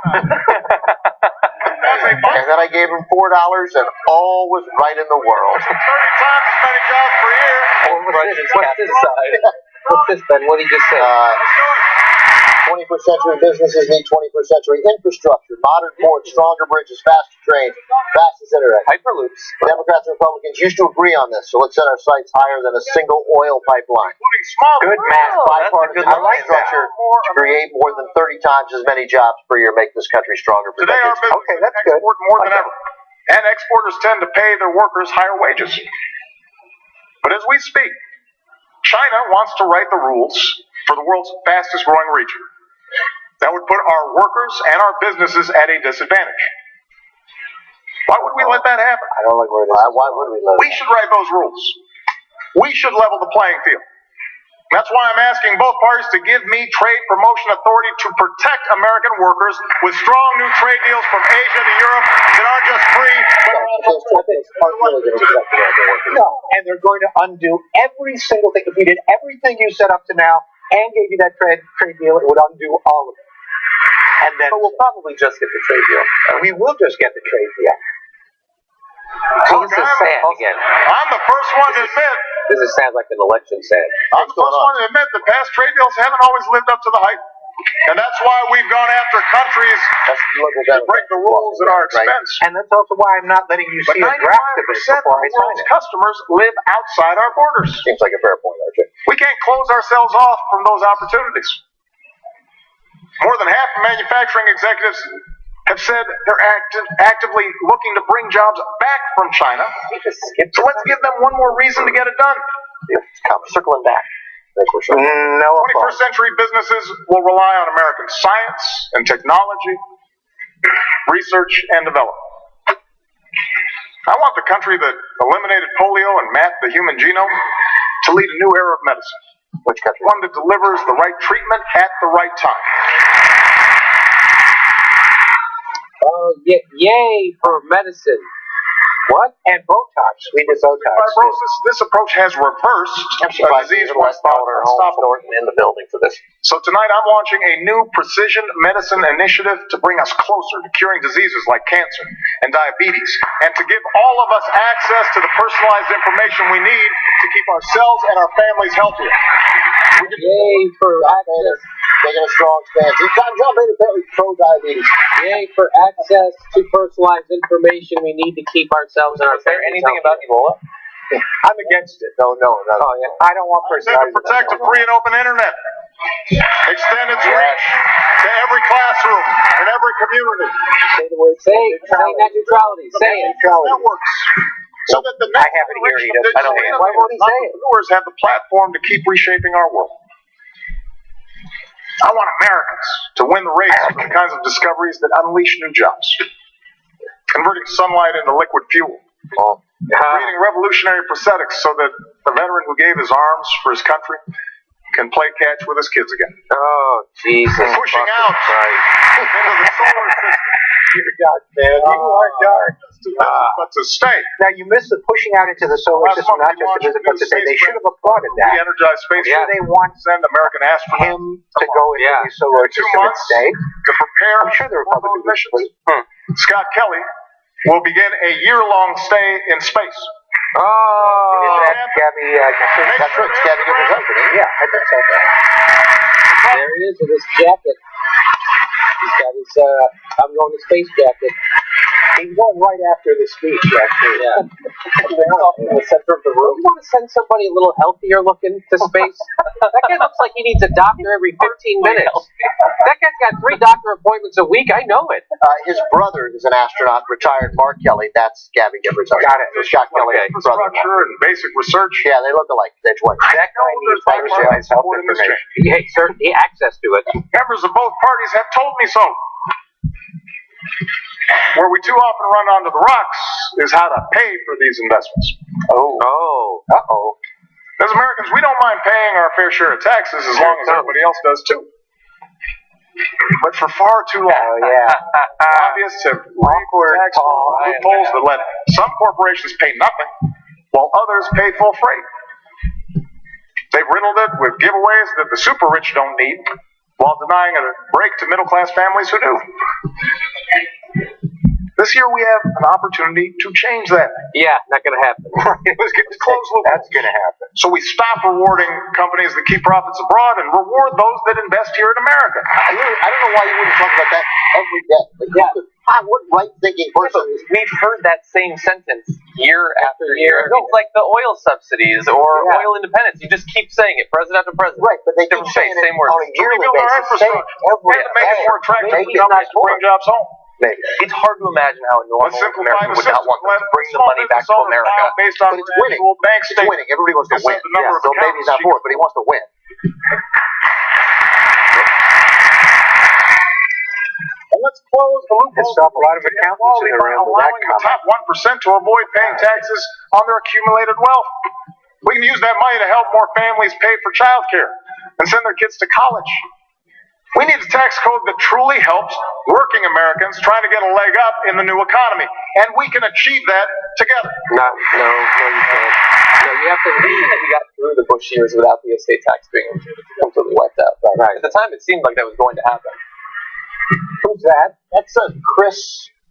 And then I gave him $4 and all was right in the world. 30 times as many jobs per year. What's this side? What's this, Ben? What did you just say? 21st century businesses need 21st century infrastructure, modern ports, stronger bridges, faster trains, fastest internet. Hyperloops. Democrats and Republicans used to agree on this, so let's set our sights higher than a single oil pipeline. Putting small good math. Bipartisan infrastructure to create more than 30 times as many jobs per year, make this country stronger for Today our decades. businesses Okay, that's good. export more than ever. And exporters tend to pay their workers higher wages. But as we speak, China wants to write the rules for the world's fastest growing region. That would put our workers and our businesses at a disadvantage. Why would we let that happen? I don't like where this is. Why would we let We should write those rules. We should level the playing field. That's why I'm asking both parties to give me trade promotion authority to protect American workers with strong new trade deals from Asia to Europe that aren't just free, but are also Those two things aren't really going to protect American workers. No, and they're going to undo every single thing. If we did everything you set up to now and gave you that trade deal, it would undo all of it. And then But we'll probably just get the trade deal. we will just get the trade deal. So this is sad again. I'm the first one to admit This is sad like an election sad. I'm the first one to admit that past trade deals haven't always lived up to the hype. And that's why we've gone after countries that break the rules at our expense. And that's also why I'm not letting you But see a 95% draft of this of before I the sign world's it. customers live outside our borders. Seems like a fair point, RJ. We can't close ourselves off from those opportunities. More than half of manufacturing executives have said they're actively looking to bring jobs back from China. So let's give them one more reason to get it done. Circling back. No, 21st century businesses will rely on American science and technology, research and development. I want the country that eliminated polio and mapped the human genome to lead a new era of medicine. Which country? One that delivers the right treatment at the right time. Oh, yay for medicine. What? And Botox. We did Botox. Fibrosis, this approach has reversed a disease once thought unstoppable. in the building for this. So tonight I'm launching a new precision medicine initiative to bring us closer to curing diseases like cancer and diabetes, and to give all of us access to the personalized information we need to keep ourselves and our families healthier. Yay for access. Taking a strong stance. John Bader Perry, pro-diabetes. Yay for access to personalized information we need to keep ourselves and our Is there families anything healthy. about Ebola? I'm against it. No. Oh, yeah. I don't want To personalized. protect a free and open internet. Extend its reach to every classroom and every community. Say the word. Say net neutrality. Say it. Networks. So that the I have it here, he doesn't. I don't Why won't he say it? entrepreneurs have the platform to keep reshaping our world. I want Americans to win the race for the kinds of discoveries that unleash new jobs. Converting sunlight into liquid fuel. Creating revolutionary prosthetics so that the veteran who gave his arms for his country can play catch with his kids again. Oh, Jesus. Pushing out into the solar system. You're dark, man. You are dark. But to stay. Now you missed the pushing out into the solar Last system, month not we just to visit, but to say they should have applauded We that. energized space. Yeah, they want send American astronauts him to go into the solar 2 system and months stay. to prepare I'm sure the for those Republicans missions. Scott Kelly will begin a year-long stay in space. Oh, Is that Gabby? That's right, it's Gabby Giffords' husband, isn't it? Yeah, I think so. There he is with his jacket. He's got his I'm going to space jacket. He's going right after the speech, actually. Yeah. in the center of the room. You want to send somebody a little healthier looking to space? That guy looks like he needs a doctor every 15 minutes. That guy's got 3 doctor appointments a week. I know it. His brother is an astronaut, retired Mark Kelly. That's Gabby Giffords' husband. Got it. So Scott Kelly is his brother. Infrastructure and basic research. Yeah, they look alike. They're twins. That guy needs personalized health information. Hey, sir, the access to it. Members of both parties have told me so. Where we too often run onto the rocks is how to pay for these investments. Oh. Uh-oh. As Americans, we don't mind paying our fair share of taxes as long as everybody else does too. But for far too long, lobbyists have rigged tax loopholes that let some corporations pay nothing while others pay full freight. They've riddled it with giveaways that the super rich don't need, while denying a break to middle-class families who do. This year we have an opportunity to change that. Yeah, not going to happen. It's close loopholes. That's going to happen. So we stop rewarding companies that keep profits abroad and reward those that invest here in America. I don't know why you wouldn't talk about that every day. Like, what right-thinking person is... We've heard that same sentence year after year. It's like the oil subsidies or oil independence. You just keep saying it, president after president. Right, but they keep Different saying face, it same words. on a yearly Rebuild our basis. Say it infrastructure. every And make it more attractive Make for it companies to bring jobs home. Maybe. It's hard to imagine how a normal Let's simplify American the would not system. want them to bring the Small money back business to owners America. now, based on But it's winning. actual bank It's statements. winning. Everybody wants to This is win. the number of So maybe he's not for it, but he wants to win. And let's close the loophole. Pissed off a lot of accountants in the room with that allowing the top 1% to avoid paying taxes on their accumulated wealth. We can use that money to help more families pay for childcare and send their kids to college. We need a tax code that truly helps working Americans trying to get a leg up in the new economy. And we can achieve that together. No, you can't. No, you have to leave. We got through the Bush years without the estate tax being completely wiped out. Right. At the time, it seemed like that was going to happen. Who's that? That's Chris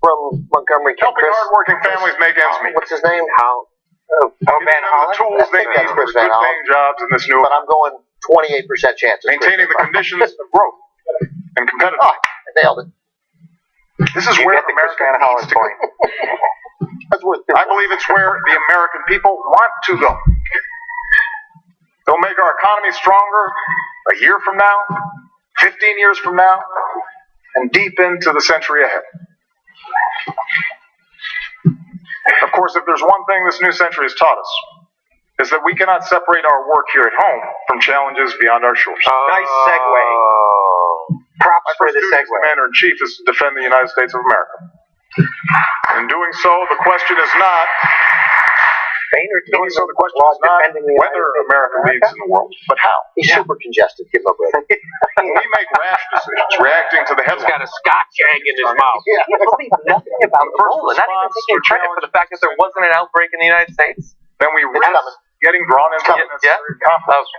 from Montgomery. Helping Chris, hardworking families make ends meet. what's his name? How? Giving Van them Hollen? the tools they I think need that's for Chris Van good Hollen. paying jobs in this new But I'm going 28% chances. maintaining the conditions of growth and competitiveness. Oh, I nailed it. This is You where get the Chris America Van Hollen needs to go. point. That's worth I believe it's where the American people want to go. They'll make our economy stronger a year from now, 15 years from now, and deep into the century ahead. Of course, if there's one thing this new century has taught us, is that we cannot separate our work here at home from challenges beyond our shores. Nice segue. Props My for first the duty as segue. Commander-in-Chief is to defend the United States of America. In doing so, the question is not Defending whether America leads in the world, but how. He's super congested. Give him a break. When we make rash decisions, reacting to the He's got headlines, a scotch egg in his mouth. Yeah. Can't believe nothing about The first Ebola. Not even response taking to credit for the fact that there wasn't an outbreak in the United States. then we risk getting drawn into unnecessary conflicts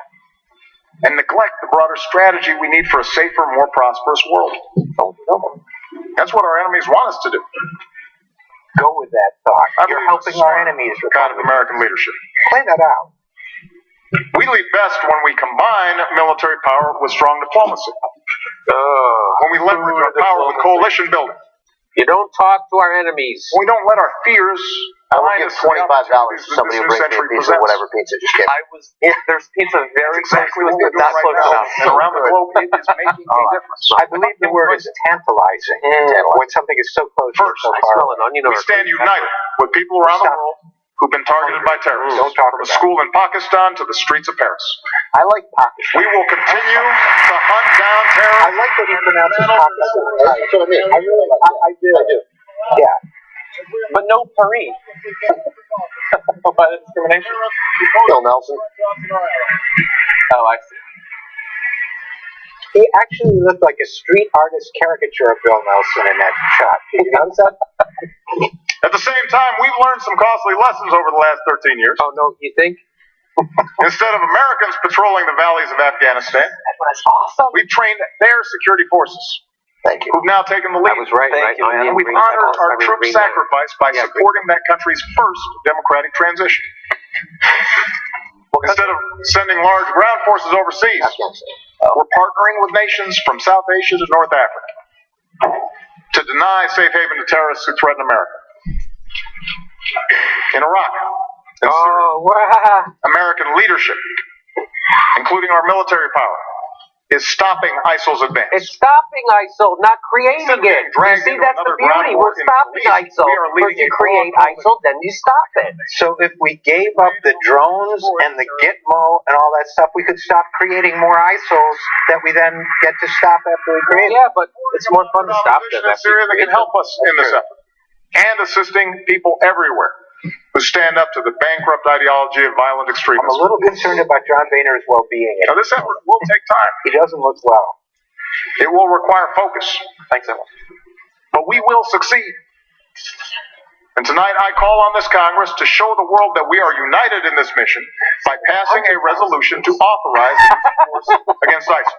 and neglect the broader strategy we need for a safer, more prosperous world. That's what our enemies want us to do. Go with that thought. I You're believe helping this is our enemies. the kind of American leadership. Play that out. We lead best when we combine military power with strong diplomacy. When we leverage our power with coalition building. You don't talk to our enemies. When we don't let our fears I will blind give us to the $25 opportunities to that somebody this who new brings me a century piece of presents. whatever pizza just came. There's pizza very That's exactly close what to we're us, not doing right close now. enough. And around the globe, it is making a difference. I believe the word is tantalizing. When something is so close First, so I far smell away. an onion We or a stand united with people around the world who've been targeted by terrorists. Don't talk From a about school in Pakistan to the streets of Paris. I like pockets. We will continue to hunt down I terrorists. like that he pronounces Pakistan. That's what I mean. I really, I do. Yeah. But no Paris. By the discrimination? Bill Nelson. Oh, I see. He actually looked like a street artist caricature of Bill Nelson in that shot. Did you notice that? At the same time, we've learned some costly lessons over the last 13 years. Oh, no, you think? Instead of Americans patrolling the valleys of Afghanistan, That's awesome. we've trained their security forces Thank you. who've now taken the I lead. was right. Thank you. And we've honored our troops' sacrifice by supporting that country's first democratic transition. Instead of sending large ground forces overseas, we're partnering with nations from South Asia to North Africa to deny safe haven to terrorists who threaten America. In Iraq, in Syria, wow. American leadership, including our military power, is stopping ISIL's advance. It's stopping ISIL, not creating Instead of it. being dragged You see, into that's the another ground beauty. war We're in the stopping Middle East, ISIL. we are First leading you a create global ISIL, then you stop it. So if we gave up the drones and the Gitmo and all that stuff, we could stop creating more ISILs that we then get to stop after we create them. Yeah, but it's more fun to stop them. In Syria that can help us in this effort, and assisting people everywhere who stand up to the bankrupt ideology of violent I'm extremism. a little concerned about John Boehner's well-being. Now, this effort will take time. He doesn't look well. It will require focus. Thanks, Emma. But we will succeed. And tonight I call on this Congress to show the world that we are united in this mission by passing a resolution to authorize the use of force against ISIL.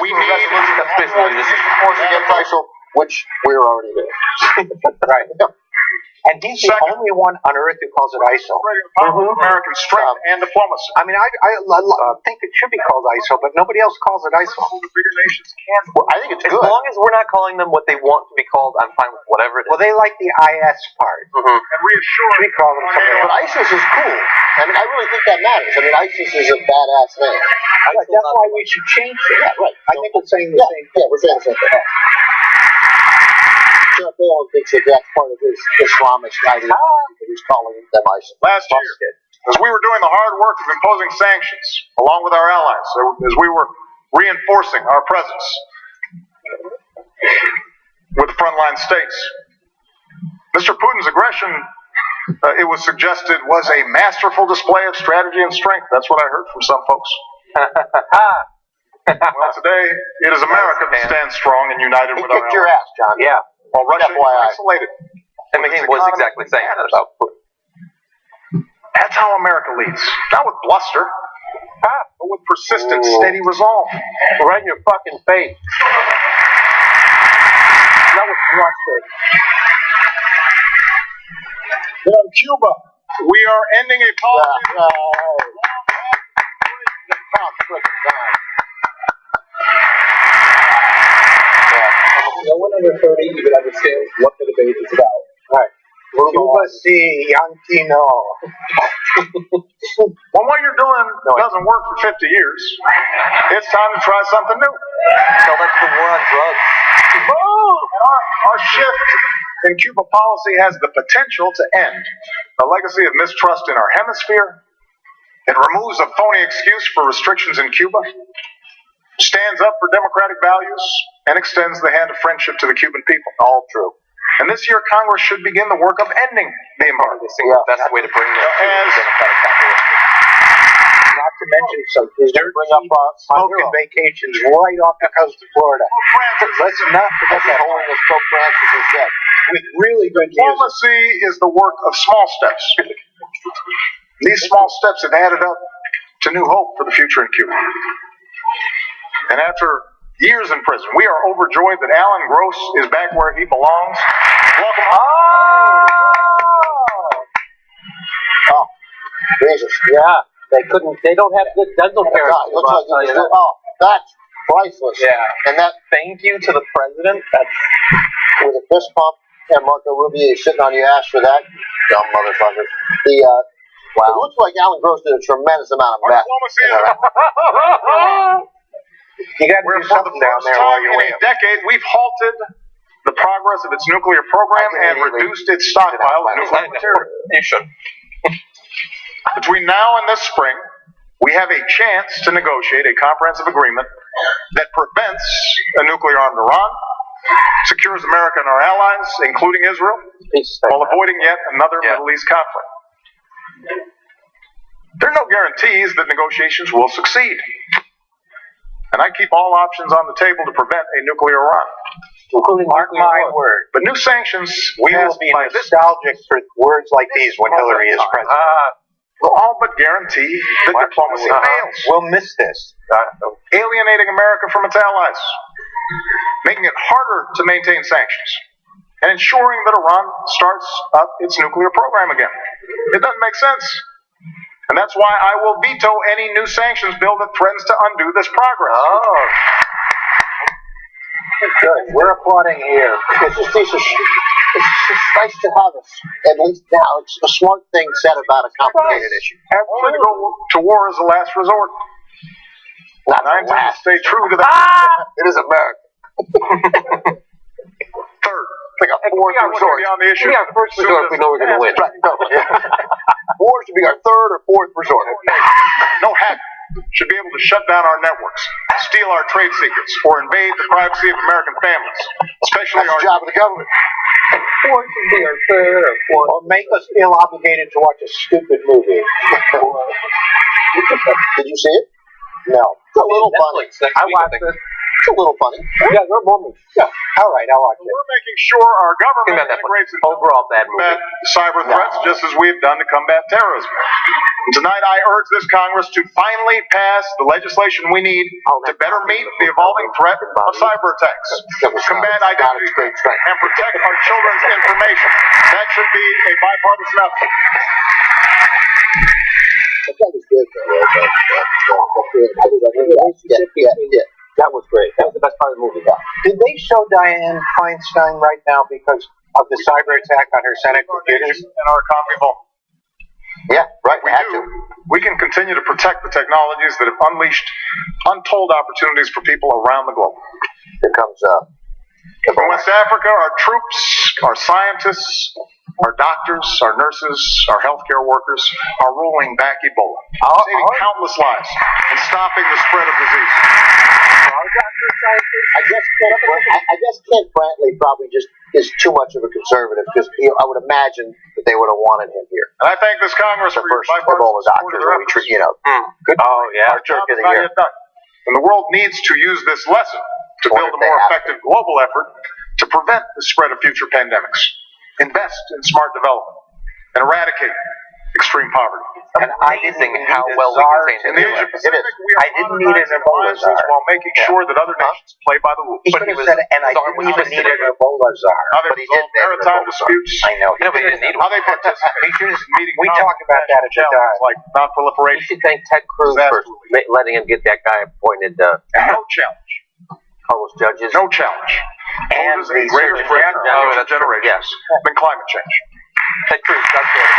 We need force against ISIL, which we're already doing. Right. And he's the Second. only one on earth who calls it ISIL. American strength and diplomacy. I mean, I think it should be called ISIL, but nobody else calls it ISIL. The bigger nations can. Well, I think it's As good. long as we're not calling them what they want to be called, I'm fine with whatever it is. Well, they like the IS part. And reassure We call them something But else. ISIS is cool. I mean, I really think that matters. I mean, ISIS is a badass name. Right, that's why we should change it. Yeah, right. I think we're saying the same thing. Yeah, we're saying the same thing. Sheriff Palin thinks that that's part of his Islamist ideology that he's calling them ISIS. Last year, as we were doing the hard work of imposing sanctions, along with our allies, as we were reinforcing our presence with the frontline states, Mr. Putin's aggression, it was suggested, was a masterful display of strategy and strength. That's what I heard from some folks. Well, today, it is America that stands strong and united He with our kicked your allies. ass, John. Yeah. While Russia is FYI. isolated. And McCain was exactly saying that about Putin. That's how America leads. Not with bluster, but with persistent, steady resolve. Right in your fucking face. Not with bluster. In Cuba, we are ending a policy. No one under 30 even understands what the debate is about. Right. Cuba si, Yantino. When what you're doing doesn't work for 50 years, it's time to try something new. So that's the war on drugs. Our shift in Cuba policy has the potential to end a legacy of mistrust in our hemisphere. It removes a phony excuse for restrictions in Cuba, stands up for democratic values, and extends the hand of friendship to the Cuban people. All true. And this year, Congress should begin the work of ending the embargo. That's the way to bring it to democratic capitalism. Not to mention some Bring up smoking vacations right off the coast of Florida. Let's not forget that Holding as Pope Francis has said. with really good music. Diplomacy is the work of small steps. These small steps have added up to new hope for the future in Cuba. And after years in prison, we are overjoyed that Alan Gross is back where he belongs. Welcome home. Oh, Jesus. Yeah. They don't have good dental care. God, looks like it was, that's priceless. Yeah. And that Thank you to the president. That's with a fist pump, and Marco Rubio is sitting on your ass for that. Dumb motherfucker. It looks like Alan Gross did a tremendous amount of Our meth. diplomacy is You got to where do for the something down first there while time you're in a waiting. decade, we've halted the progress of its nuclear program and reduced its stockpile of nuclear material. you should. Between now and this spring, we have a chance to negotiate a comprehensive agreement that prevents a nuclear-armed Iran, secures America and our allies, including Israel, while avoiding yet another Middle East conflict. There are no guarantees that negotiations will succeed. And I keep all options on the table to prevent a nuclear Iran. Including Mark my word. But new sanctions We will passed be by this nostalgic for words like these when Hillary is president. will all but guarantee that diplomacy fails, We'll miss this. alienating America from its allies, making it harder to maintain sanctions, and ensuring that Iran starts up its nuclear program again. It doesn't make sense. And that's why I will veto any new sanctions bill that threatens to undo this progress. Oh. Good. We're applauding here. It's just nice to have us. At least now, it's a smart thing said about a complicated issue. Only to go to war is a last resort. Not And I the intend to last. stay true to that. It is America. Third, Like a fourth resort. on the issue. We have first resort if we know we're going to win. Right. No, yeah. War should be our third or fourth resort. No hacker should be able to shut down our networks, steal our trade secrets, or invade the privacy of American families, especially That's the job of the government. Fourth would be our third or fourth. Or make us feel obligated to watch a stupid movie. Did you see it? No. It's a little funny. I watched it. It's a little funny. Yeah, there are moments. Yeah. All right, I'll watch it. We're making sure our government Combat integrates into overall bad movie. combat cyber threats just as we've done to combat terrorism. And tonight I urge this Congress to finally pass the legislation we need to better meet the evolving threat of cyber attacks, combat identity theft, and protect our children's information. That should be a bipartisan effort. That was good, though. Yeah. That was great. That was the best part of the movie. Did they show Dianne Feinstein right now because of the cyber attack on her Senate computers? And our economy vulnerable. Yeah, right. We have do. to. We can continue to protect the technologies that have unleashed untold opportunities for people around the globe. Here comes From West Africa, our troops, our scientists, our doctors, our nurses, our healthcare workers are rolling back Ebola, saving countless lives and stopping the spread of disease. I guess Kent Brantley probably just is too much of a conservative because I would imagine that they would have wanted him here. And I thank this Congress The for your first bipartisan Ebola support doctors, of their we efforts. treat, Oh, yeah. Our job Jerk of is the not year. yet done. And the world needs to use this lesson to Or build if a they more have effective global effort to prevent the spread of future pandemics, invest in smart development, and eradicate extreme poverty. And amazing how well we In contained the it. Asia Pacific, we are I didn't need an modernizing Ebola alliances czar. while making sure that other nations play by the rules. He But could he have was said, and I czar didn't even was need an Ebola czar. How they But he did resolve name it maritime Ebola czar. disputes. I know. Yeah, but he didn't need How one. they participate in meeting We talked about that at the challenges time. like You non-proliferation. should thank Ted Cruz for letting him get that guy appointed No challenge. all those judges. No challenge. And Poses a the greater Surgeon threat General. to Oh, future that's true. generations than climate change. Ted Cruz, that's good.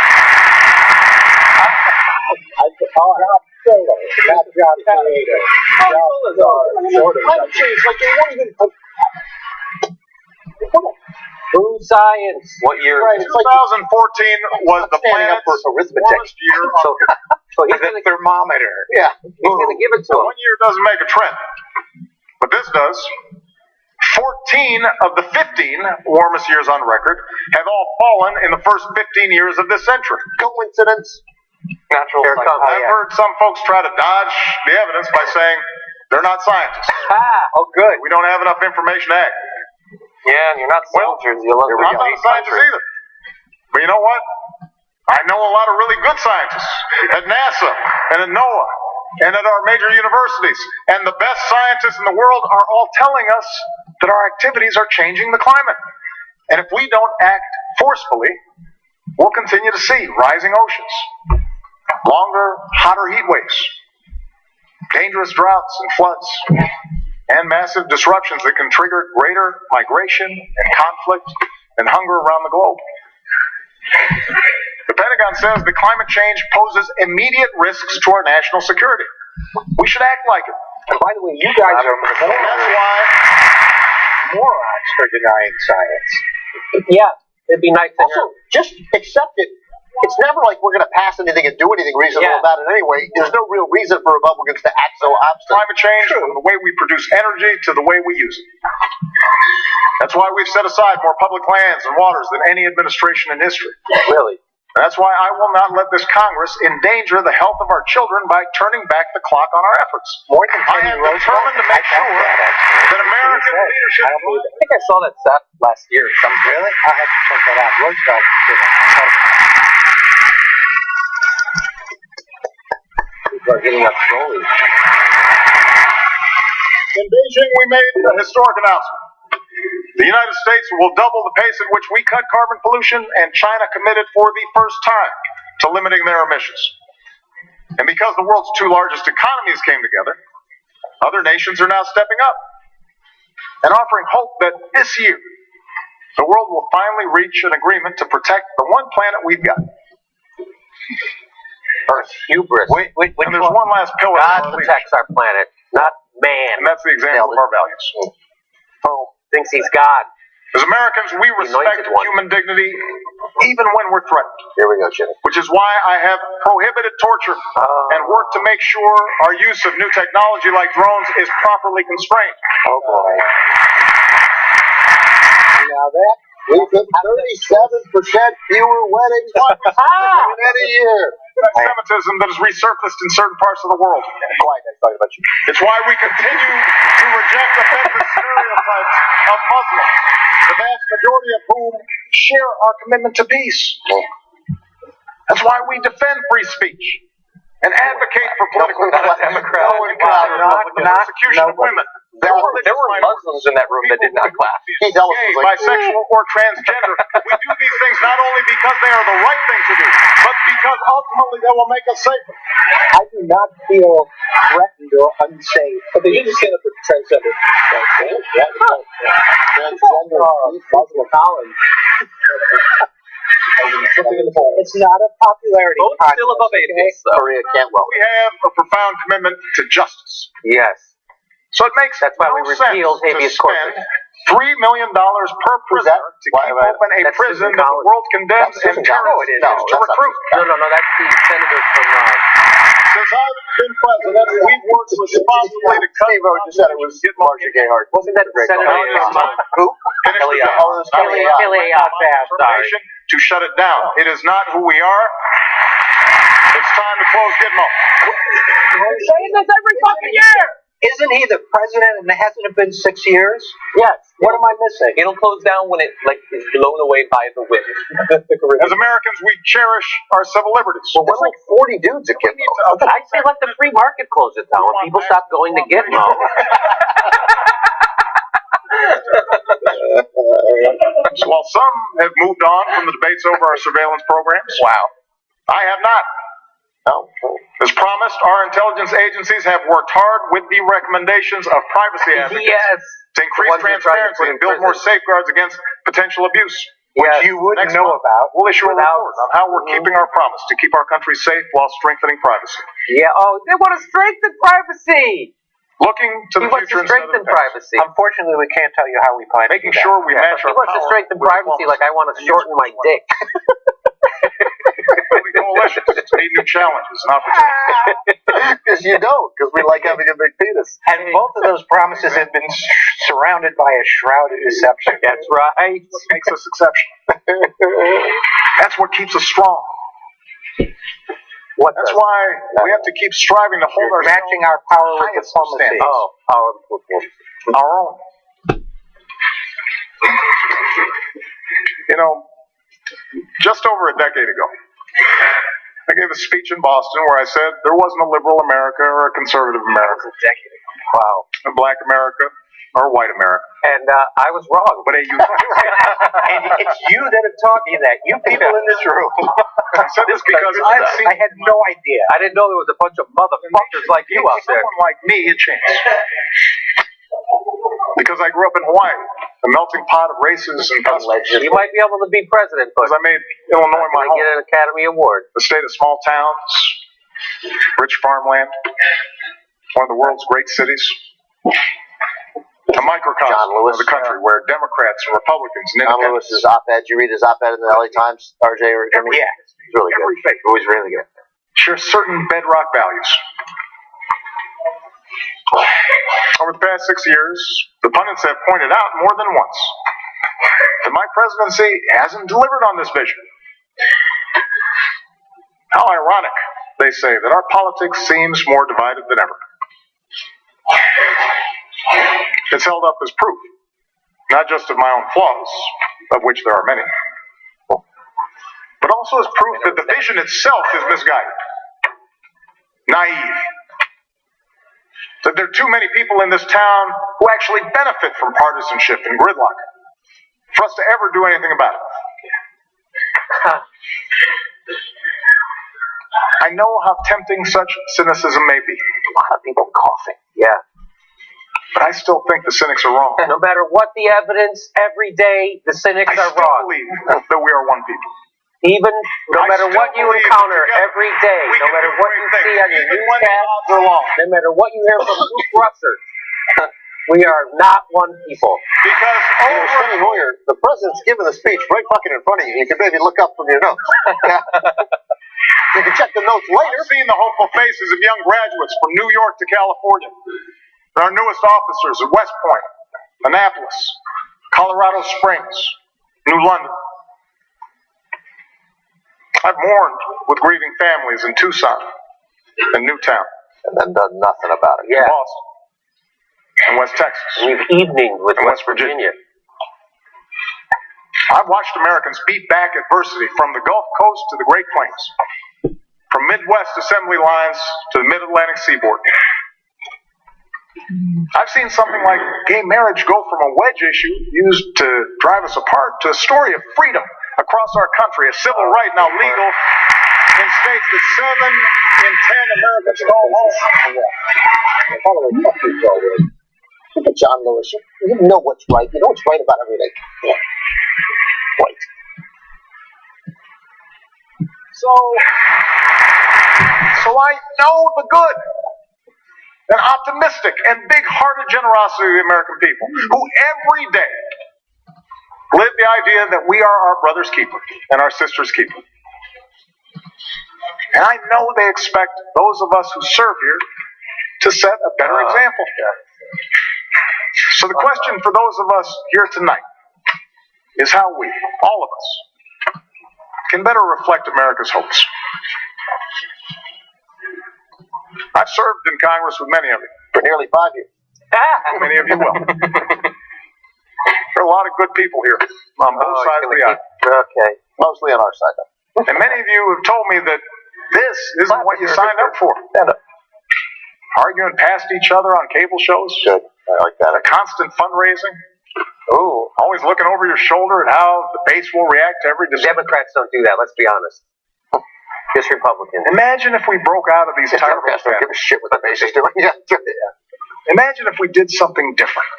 Not job creator. Climate change, like they won't even put. Food science. What year? Right, it's like 2014 was the standing up planet's for arithmetic. warmest year on So he's The going thermometer. Yeah. to give it to him. One year doesn't make a trend, but this does. 14 of the 15 warmest years on record have all fallen in the first 15 years of this century. Coincidence? Natural Here it cycle. comes. I've heard some folks try to dodge the evidence by saying they're not scientists. Oh, good. We don't have enough information to act. Yeah, and you're not Well, soldiers. You love I'm not a scientist either. But you know what? I know a lot of really good scientists at NASA and at NOAA and at our major universities. And the best scientists in the world are all telling us that our activities are changing the climate. And if we don't act forcefully, we'll continue to see rising oceans, longer, hotter heat waves, dangerous droughts and floods, and massive disruptions that can trigger greater migration and conflict and hunger around the globe. The Pentagon says that climate change poses immediate risks to our national security. We should act like it. And by the way, you guys are That's why morons for denying science. Yeah, it'd be nice to Also, hear. just accept it. It's never like we're going to pass anything and do anything reasonable Yeah. about it anyway. There's no real reason for Republicans to act so obstinate. climate change, from the way we produce energy to the way we use it. That's why we've set aside more public lands and waters than any administration in history. Really. That's why I will not let this Congress endanger the health of our children by turning back the clock on our efforts. More than I am determined to make sure that American leadership. I think I saw that set last year. Really? I have to check that out. Roosevelt did it. People are getting up slowly. In Beijing, we made a historic announcement. The United States will double the pace at which we cut carbon pollution, and China committed for the first time to limiting their emissions. And because the world's two largest economies came together, other nations are now stepping up and offering hope that this year the world will finally reach an agreement to protect the one planet we've got. Earth hubris. And there's one last pillar. God protects our planet, not man. And that's the example of our values. Thinks he's God. As Americans, we respect human dignity even when we're threatened. Here we go, Jimmy. Which is why I have prohibited torture and worked to make sure our use of new technology like drones is properly constrained. Oh boy. Now that we've hit 37% fewer weddings in any year. Anti-Semitism that has resurfaced in certain parts of the world. Quiet, I'm talking about you. It's why we continue to reject offensive stereotypes of Muslims, the vast majority of whom share our commitment to peace. That's why we defend free speech and advocate for political persecution of women. There were Muslims in that room that did not clap. Gay, bisexual, or transgender. We do these things not only because they are the right thing to do, but because ultimately they will make us safer. I do not feel threatened or unsafe. But you just get up with transgender. Transgender, Muslim Collins. It's not a popularity Both contest. still above atheists, though. Korea can't well. We have a profound commitment to justice. Yes. So it makes That's why we repealed habeas corpus. $3 million per prisoner to keep open a prison that the world condemns and terrorists to recruit. No, that's the senator from. Since I've been president, we've worked responsibly to cut Steve-O just said it was Marcia Gay Hart. Wasn't that Senator Who? to shut it down. It is not who we are. It's time to close Gitmo. I'm saying this every fucking year. Isn't he the president and hasn't it been 6 years? Yes. What am I missing? It'll close down when it is blown away by the wind. As Americans, we cherish our civil liberties. Well, there's like 40 dudes at Gitmo. I say let the free market close it down when people stop going to Gitmo. So while some have moved on from the debates over our surveillance programs, I have not. As promised, our intelligence agencies have worked hard with the recommendations of privacy advocates to increase transparency and build more safeguards against potential abuse. Which you wouldn't know about. We'll issue a report on how we're keeping our promise to keep our country safe while strengthening privacy. Yeah. Oh, they want to strengthen privacy. Looking to the future instead of the past. Privacy. Unfortunately, we can't tell you how we plan Making sure we match our He wants to power strengthen with privacy like I want to shorten my dick. coalitions to meet new challenges and opportunities. Because you don't, because we like having a big penis. And both of those promises have been surrounded by a shroud of deception. That's right. What makes us exceptional. That's what keeps us strong. That's why we have to keep striving to hold our matching our power with diplomacy. Oh, power with diplomacy. Our own. You know, just over a decade ago, I gave a speech in Boston where I said there wasn't a liberal America or a conservative America. Wow. A black America or a white America. And I was wrong. But And it's you that have taught me that. You people in this room. I said this because I've seen. I had no idea. I didn't know there was a bunch of motherfuckers like you out there. Someone like me, it changed. Because I grew up in Hawaii, a melting pot of races and customs. You might be able to be president, but Because I made Illinois my get home. an Academy Award. The state of small towns, rich farmland, one of the world's great cities. A microcosm of the country where Democrats and Republicans and John independents. Lewis's op-ed. Did you read his op-ed in the LA Times, RJ? Or Jimmy? Yeah. It's really good. Every faith. It was really good. Share certain bedrock values. Over the past 6 years, the pundits have pointed out more than once that my presidency hasn't delivered on this vision. How ironic, they say, that our politics seems more divided than ever. It's held up as proof, not just of my own flaws, of which there are many, but also as proof that the vision itself is misguided, naive, that there are too many people in this town who actually benefit from partisanship and gridlock for us to ever do anything about it. I know how tempting such cynicism may be. A lot of people coughing. Yeah. But I still think the cynics are wrong. No matter what the evidence, every day the cynics I are still wrong. believe that we are one people. Even no I matter still what you believe encounter that together every day, we no can matter do what great you things, see on your even when the newscast, odds are long. no matter what you hear from Luke Russert, we are not one people. Because Standing lawyer, the president's giving a speech right fucking in front of you. You can maybe look up from your notes. You can check the notes later. I've seen the hopeful faces of young graduates from New York to California, and our newest officers at West Point, Annapolis, Colorado Springs, New London. I've mourned with grieving families in Tucson and Newtown, And then done nothing about it. Yeah. Boston, and West Texas, We've eveninged with and West Virginia. I've watched Americans beat back adversity from the Gulf Coast to the Great Plains, from Midwest assembly lines to the Mid-Atlantic seaboard. I've seen something like gay marriage go from a wedge issue used to drive us apart to a story of freedom across our country, a civil right now legal in states that 7 in 10 Americans call home. By the way, fuck you, Joe. Look at John Lewis. You know what's right. You know what's right about everything. Yeah. Right. So I know the good and optimistic and big-hearted generosity of the American people who every day live the idea that we are our brother's keeper and our sister's keeper. And I know they expect those of us who serve here to set a better example. So the question for those of us here tonight is how we, all of us, can better reflect America's hopes. I've served in Congress with many of you. For nearly 5 years. Many of you will. There are a lot of good people here on both sides of the aisle. Okay. Mostly on our side, though. And many of you have told me that this isn't what you signed up for. Arguing past each other on cable shows. Good. I like that. A constant fundraising. Ooh. Always looking over your shoulder at how the base will react to every decision. Democrats don't do that, let's be honest. Just Republicans. Imagine if we broke out of these terrible Democrats don't give a shit what the base is doing. Yeah. Imagine if we did something different.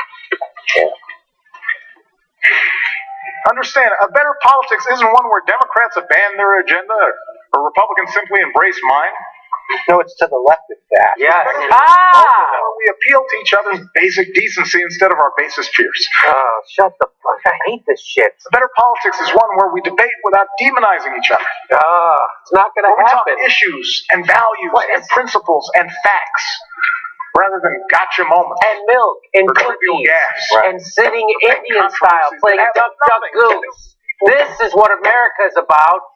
Understand, a better politics isn't one where Democrats abandon their agenda or Republicans simply embrace mine. No, it's to the left of that. Yes. Where we appeal to each other's basic decency instead of our basest fears. Oh, shut the fuck. I hate this shit. A better politics is one where we debate without demonizing each other. It's not gonna Where we talk happen. issues and values and principles and facts rather than gotcha moments. And milk and Or trivial cookies gas. and sitting And Indian style controversies playing that have duck duck nothing to do goose. This is what America is about.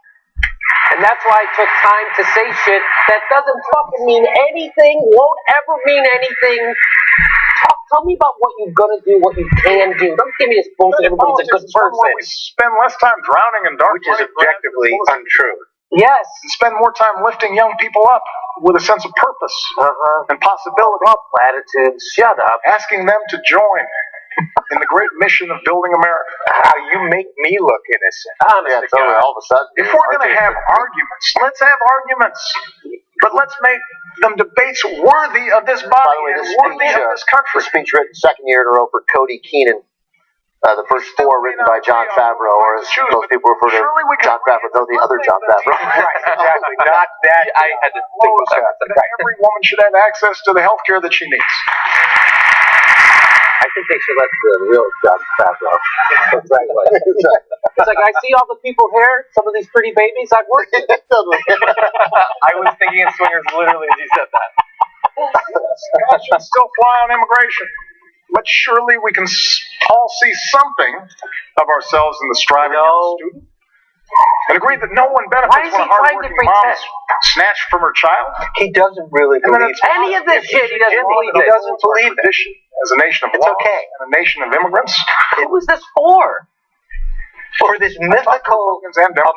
And that's why I took time to say shit that doesn't fucking mean anything, won't ever mean anything. Tell me about what you're gonna do, what you can do. Don't give me this bullshit, everybody's a good person. We spend less time drowning in dark Which is objectively untrue. Yes. and spend more time lifting young people up with a sense of purpose and possibility. Oh, platitudes. Shut up. Asking them to join in the great mission of building America. How you make me look innocent. Honest to totally. God. All of a sudden. If we're going to have arguments, let's have arguments. But let's make them debates worthy of this body By the way, and this worthy speech, of this country. the speech written second year in a row for Cody Keenan. The first 4 written by John Favreau, or as most people refer to John Favreau, no, the other John Favreau. Right, exactly. Not that. I had to think about that. Every woman should have access to the health care that she needs. I think they should let the real John Favreau. It's like, I see all the people here, some of these pretty babies I've worked with. I was thinking of swingers literally as you said that. God should still fly on immigration. But surely we can all see something of ourselves in the striving young student. And agree that no one Why benefits is when he a trying to hardworking mom is pretend? snatched from her child. He doesn't really And then believe it's Any of this shit, he doesn't believe He it. doesn't believe it. Tradition as a nation of It's law okay. and a nation of immigrants. Who was this for? for this mythical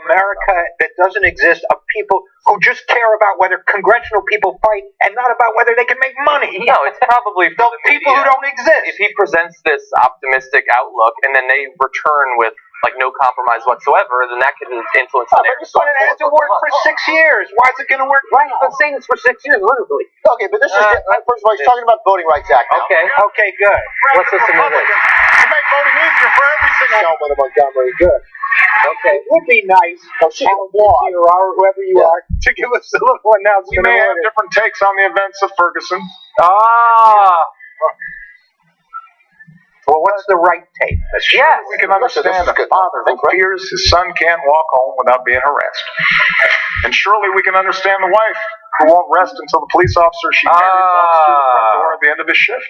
America that doesn't exist of people who just care about whether congressional people fight and not about whether they can make money. No, it's probably The people who don't exist. If he presents this optimistic outlook and then they return with like no compromise whatsoever, then that can influence the narrative. But it hasn't worked for 6 years. Why is it going to work? Right, I've been saying this for 6 years, literally. Okay, but this is first of all, he's talking about the Voting Rights Act now. Okay, good. Let's listen to this. To make voting easier for every single Gentleman of Montgomery, good. Okay, it would be nice, or whoever you are, to give us a little We announcement. may have different takes on the events of Ferguson. Well, what's the right take? Yes, we can understand a father who fears his son can't walk home without being harassed. And surely we can understand the wife who won't rest until the police officer she married walks through the front door at the end of his shift.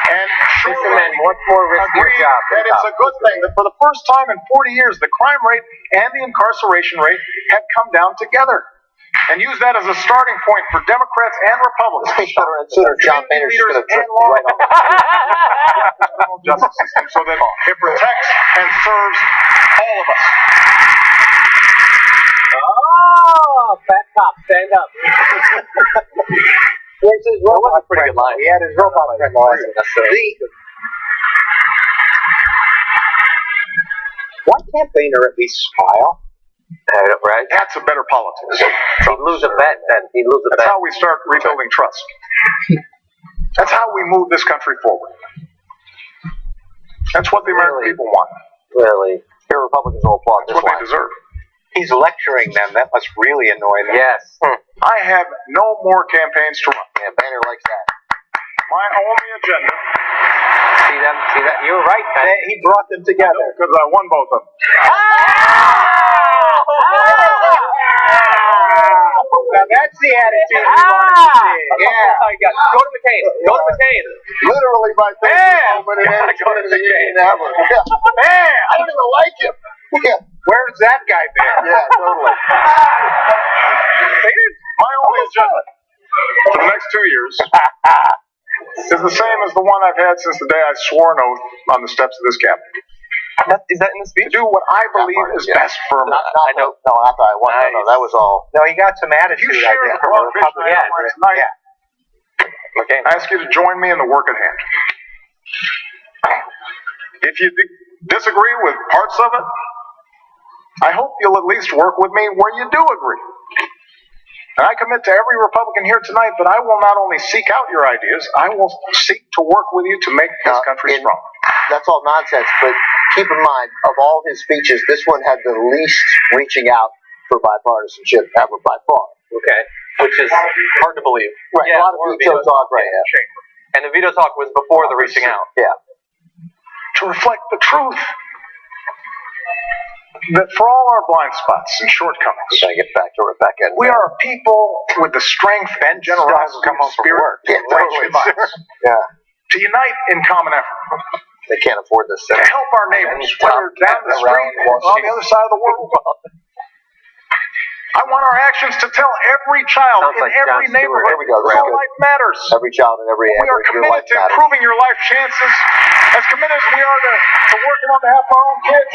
And surely men much more riskier agree job than that it's a good thing that for the first time in 40 years, the crime rate and the incarceration rate have come down together. And use that as a starting point for Democrats and Republicans. Senator John Boehner should have tricked me right on. Criminal justice system so that it protects and serves all of us. Oh, fat cop, stand up. Where's his robot friend? He had his robot friend last week. Why can't Boehner at least smile? Right? That's a better politics. He'd lose a bet then. He'd lose a That's bet. how we start rebuilding trust. That's how we move this country forward. That's what the American people want. Really? Here, Republicans will applaud That's this what they line. deserve. He's lecturing them. That must really annoy them. Yes. I have no more campaigns to run. Yeah, Boehner likes that. My only agenda, See them? See that? You were right, Ben. He brought them together. because I won both of them. Now that's the attitude we want to see. Yeah. Go to McCain. Go to McCain. Literally by Man! moment Gotta go to the game. Man, I don't even like him. Yeah, Where's that guy been? yeah, totally. My only agenda for the next 2 years is the same as the one I've had since the day I swore an oath on the steps of this cabinet. Is that in the To speech? do what I believe is best for Not, America. I know. No, not that I won. No, that was all. No, he got some attitude. You share the broad vision I outlined tonight. McCain. I ask you to join me in the work at hand. If you disagree with parts of it, I hope you'll at least work with me where you do agree. And I commit to every Republican here tonight that I will not only seek out your ideas, I will seek to work with you to make this country strong. That's all nonsense, but keep in mind, of all his speeches, this one had the least reaching out for bipartisanship ever by far. Okay. Which is hard to believe. Right, Yeah, a lot of or veto veto talk, right, yeah. And the veto talk was before the reaching out. Yeah. To reflect the truth. That for all our blind spots and shortcomings, We gotta get back to Rebecca. we are a people with the strength and generosity come of home from spirit work. Yeah, totally. Yeah. to unite in common effort, They can't afford this. to help our neighbors, whether down the street or on the other side of the world. I want our actions to tell every child Sounds in like every Jon Stewart. neighborhood There we go, that that's your good. life matters. Every child in every We are your life committed to matters. improving your life chances, as committed as we are to working on behalf of our own kids.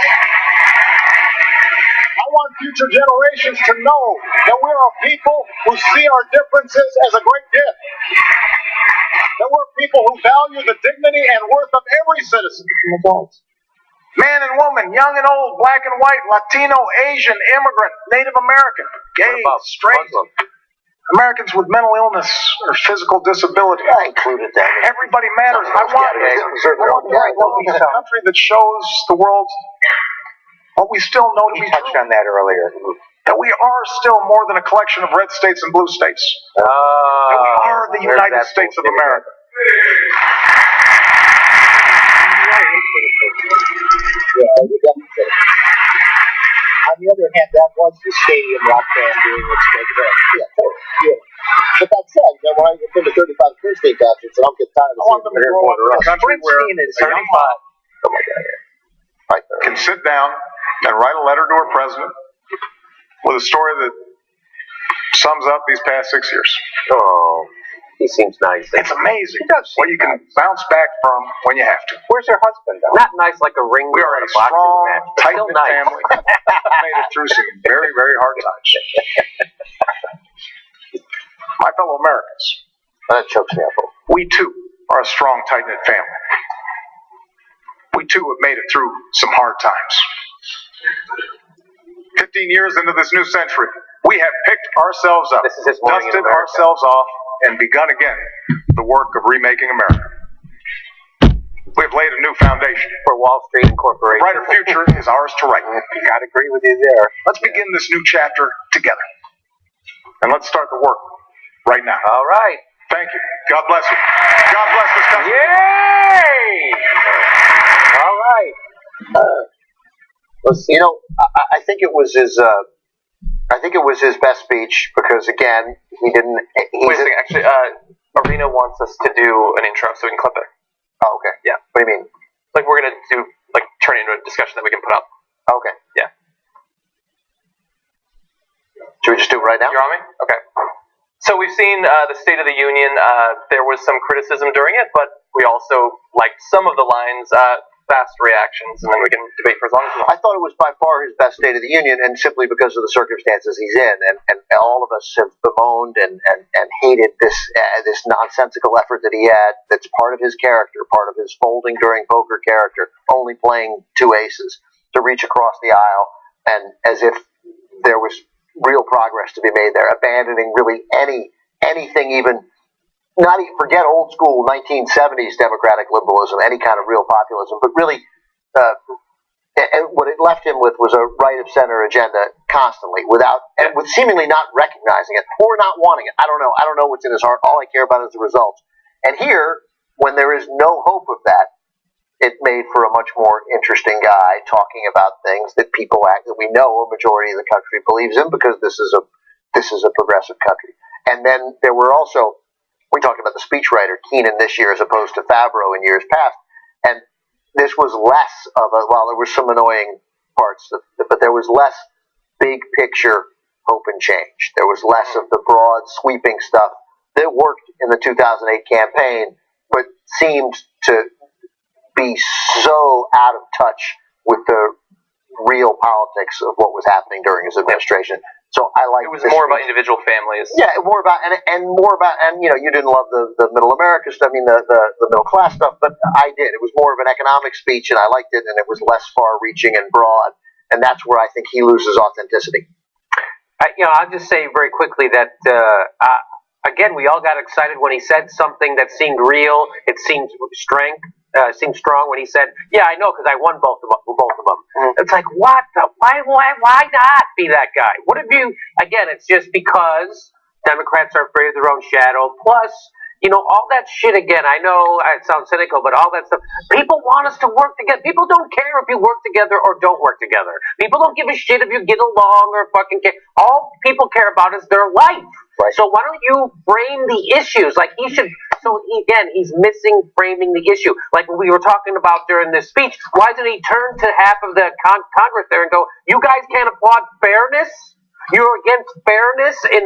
I want future generations to know that we are a people who see our differences as a great gift. That we're people who value the dignity and worth of every citizen. Man and woman, young and old, black and white, Latino, Asian, immigrant, Native American, gay, straight, Americans with mental illness or physical disability. I included that. Everybody matters. I want a country that shows the world what we still know to We be touched true. on that earlier. That we are still more than a collection of red states and blue states. That we are the United States of America. On the other hand, that was the Stadium Rock Band doing its big hit. Yeah, totally. Yeah. But that said, when I get to 35 Free State concerts, I don't get tired of I want them to grow up in a country where Springsteen is a young mom Oh my God. Yeah. Right there. can sit down and write a letter to her president with a story that sums up these past 6 years. Oh. He seems nice. It's amazing He does what you can bounce back from when you have to. Where's her husband, though? Not nice like a ring We are or a a boxing strong, match, but still tight-knit nice. family. Made it through some very, very hard times. My fellow Americans, That chokes me up. we too are a strong, tight-knit family. We too have made it through some hard times. 15 years into this new century, we have picked ourselves up, This is his morning in dusted America. ourselves off, and begun again the work of remaking America. We have laid a new foundation. For Wall Street Incorporated. A brighter future is ours to write. Gotta agree with you there. Let's begin this new chapter together. And let's start the work right now. All right. Thank you. God bless you. God bless this country. Yay! All right. You know, I think it was his. I think it was his best speech because again, he didn't. Wait a second, actually, Arena wants us to do an intro so we can clip it. Oh, okay. Yeah. What do you mean? Like, we're gonna do, like, turn it into a discussion that we can put up. Okay. Yeah. Should we just do it right now? You're on me? Okay. So we've seen the State of the Union. There was some criticism during it, but we also liked some of the lines. Fast reactions, and then we can debate for as long as we want. I thought it was by far his best State of the Union, and simply because of the circumstances he's in, and all of us have bemoaned and hated this nonsensical effort that he had. That's part of his character, part of his folding during poker character, only playing two aces to reach across the aisle, and as if there was real progress to be made there, abandoning really anything even. Not even forget old school 1970s democratic liberalism, any kind of real populism, but really, and what it left him with was a right of center agenda constantly, and with seemingly not recognizing it or not wanting it. I don't know. I don't know what's in his heart. All I care about is the results. And here, when there is no hope of that, it made for a much more interesting guy talking about things that that we know a majority of the country believes in because this is a progressive country. And then there were also. We talked about the speechwriter Keenan this year as opposed to Favreau in years past, and this was less of a. Well, there were some annoying parts, but there was less big picture hope and change. There was less of the broad, sweeping stuff that worked in the 2008 campaign, but seemed to be so out of touch with the real politics of what was happening during his administration. So I like. It was more about individual families. Yeah, more about and you know, you didn't love the middle America stuff. I mean the middle class stuff, but I did. It was more of an economic speech, and I liked it, and it was less far-reaching and broad, and that's where I think he loses authenticity. I'll just say very quickly that again, we all got excited when he said something that seemed real. It seemed seemed strong when he said, "Yeah, I know, because I won both of them." It's like, what? Why not be that guy? What if you? Again, it's just because Democrats are afraid of their own shadow. Plus, all that shit. Again, I know it sounds cynical, but all that stuff. People want us to work together. People don't care if you work together or don't work together. People don't give a shit if you get along or fucking care. All people care about is their life. Right. So why don't you frame the issues? Like he should. So again, he's missing framing the issue. Like what we were talking about during this speech. Why did he turn to half of the Congress there and go, "You guys can't applaud fairness? You're against fairness and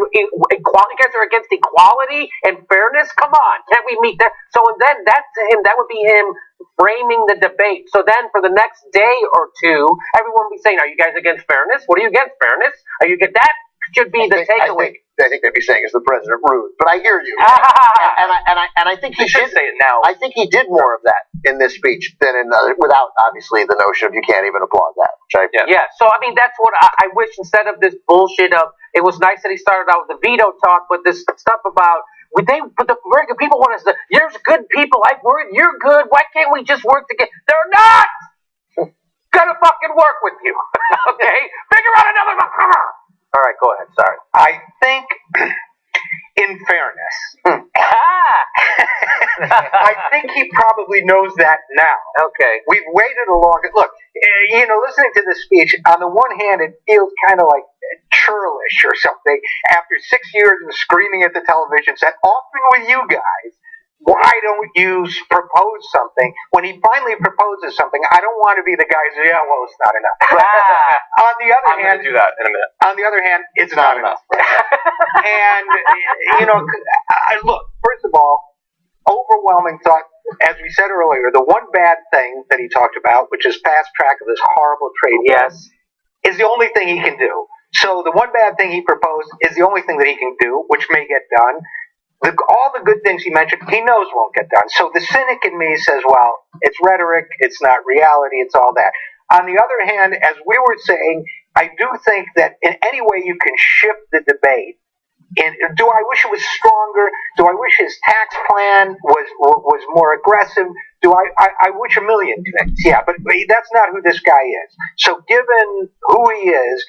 equality. You guys are against equality and fairness. Come on, can't we meet that?" So then that's him. That would be him framing the debate. So then for the next day or two, everyone would be saying, "Are you guys against fairness? What are you against fairness? Are you against that?" Should be the takeaway. I think they'd be saying, "Is the president rude?" But I hear you, and I think he should say it now. I think he did more of that in this speech than in without obviously the notion of you can't even applaud that. Which Yeah. So I mean, that's what I wish instead of this bullshit of. It was nice that he started out with the veto talk, but this stuff about. But the very good people want us to. There's good people. You're good. Why can't we just work together? They're not gonna fucking work with you. Okay, figure out another. All right, go ahead. Sorry. I think, in fairness, I think he probably knows that now. Okay. We've waited a long. Look, listening to this speech, on the one hand, it feels kind of like churlish or something. After 6 years of screaming at the television set, often with you guys, why don't you propose something? When he finally proposes something, I don't want to be the guy who says, "Yeah, well, it's not enough." On the other hand, I'm going to do that in a minute. On the other hand, it's not enough. And look, first of all, overwhelming thought, as we said earlier, the one bad thing that he talked about, which is fast track of this horrible trade deal, is the only thing he can do. So the one bad thing he proposed is the only thing that he can do, which may get done. All the good things he mentioned, he knows won't get done. So the cynic in me says, well, it's rhetoric, it's not reality, it's all that. On the other hand, as we were saying, I do think that in any way you can shift the debate. And do I wish it was stronger? Do I wish his tax plan was more aggressive? I wish a million things, yeah, but that's not who this guy is. So given who he is,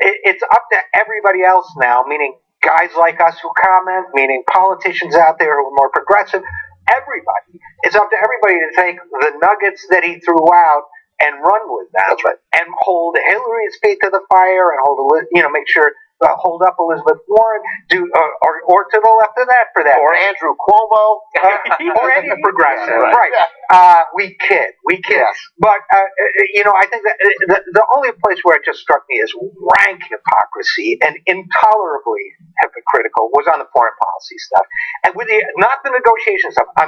it's up to everybody else now, meaning guys like us who comment, meaning politicians out there who are more progressive, everybody. It's up to everybody to take the nuggets that he threw out and run with them. That's right. And hold Hillary's feet to the fire and make sure hold up Elizabeth Warren, or to the left of that for that. Or Andrew Cuomo. Or any progressive. Yeah, right. We kid. Yes. But, I think that the only place where it just struck me as rank hypocrisy and intolerably hypocritical was on the foreign policy stuff. And with not the negotiation stuff, I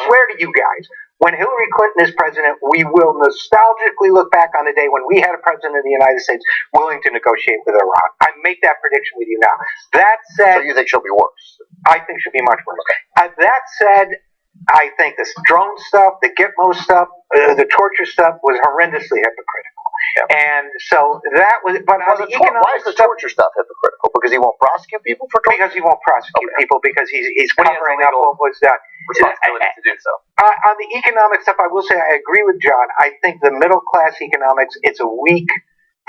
swear to you guys, when Hillary Clinton is president, we will nostalgically look back on the day when we had a president of the United States willing to negotiate with Iran. I make that prediction with you now. That said, So you think she'll be worse? I think she'll be much worse. That said, I think this drone stuff, the Gitmo stuff, the torture stuff was horrendously hypocritical. Yeah. And so that was, but on the economic why is the torture stuff hypocritical? Because he won't prosecute people for torture? Because he won't prosecute people because he's covering up what was done. Responsibility to do so. On the economic stuff, I will say I agree with John. I think the middle class economics, it's a weak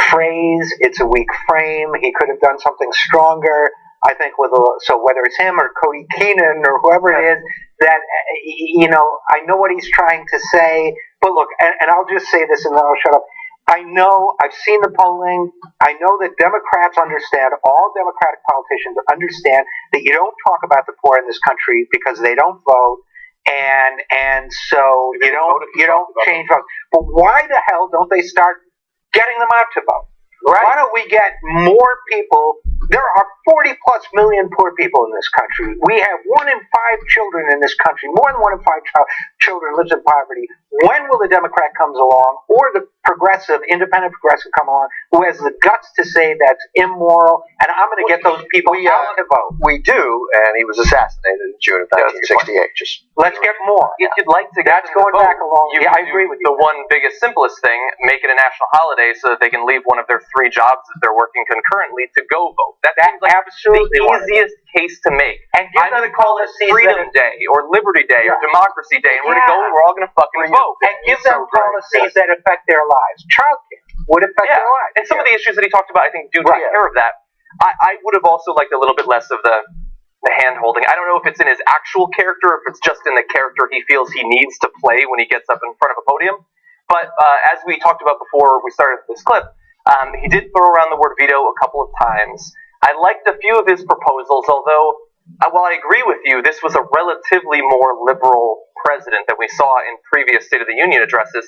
phrase, it's a weak frame. He could have done something stronger. I think so whether it's him or Cody Keenan or whoever it is, that, I know what he's trying to say. But look, and I'll just say this and then I'll shut up. I know, I've seen the polling. I know that Democrats understand, all Democratic politicians understand that you don't talk about the poor in this country because they don't vote. And so you don't change votes. But why the hell don't they start getting them out to vote? Right. Why don't we get more people? There are 40 plus million poor people in this country. We have 1 in 5 children in this country. More than 1 in 5 children lives in poverty. When will the Democrat comes along, or the independent progressive come along, who has the guts to say that's immoral, and I'm going to get those people out to vote? We do, and he was assassinated in June of 1968. Let's get more. If you'd like to get that's going back a long way. I agree with you. The one biggest, simplest thing, make it a national holiday so that they can leave one of their 3 jobs that they're working concurrently to go vote. That seems like absolutely the easiest case to make. And I'm going to call it Freedom Day or Liberty Day or Democracy Day, and we're going to go and we're all going to fucking vote. And give them policies that affect their lives. Childcare would affect their lives. And some of the issues that he talked about, I think, do take care of that. I would have also liked a little bit less of the hand-holding. I don't know if it's in his actual character or if it's just in the character he feels he needs to play when he gets up in front of a podium. But as we talked about before we started this clip, he did throw around the word veto a couple of times. I liked a few of his proposals, although, while I agree with you, this was a relatively more liberal president than we saw in previous State of the Union addresses.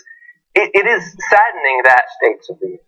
It is saddening that States of the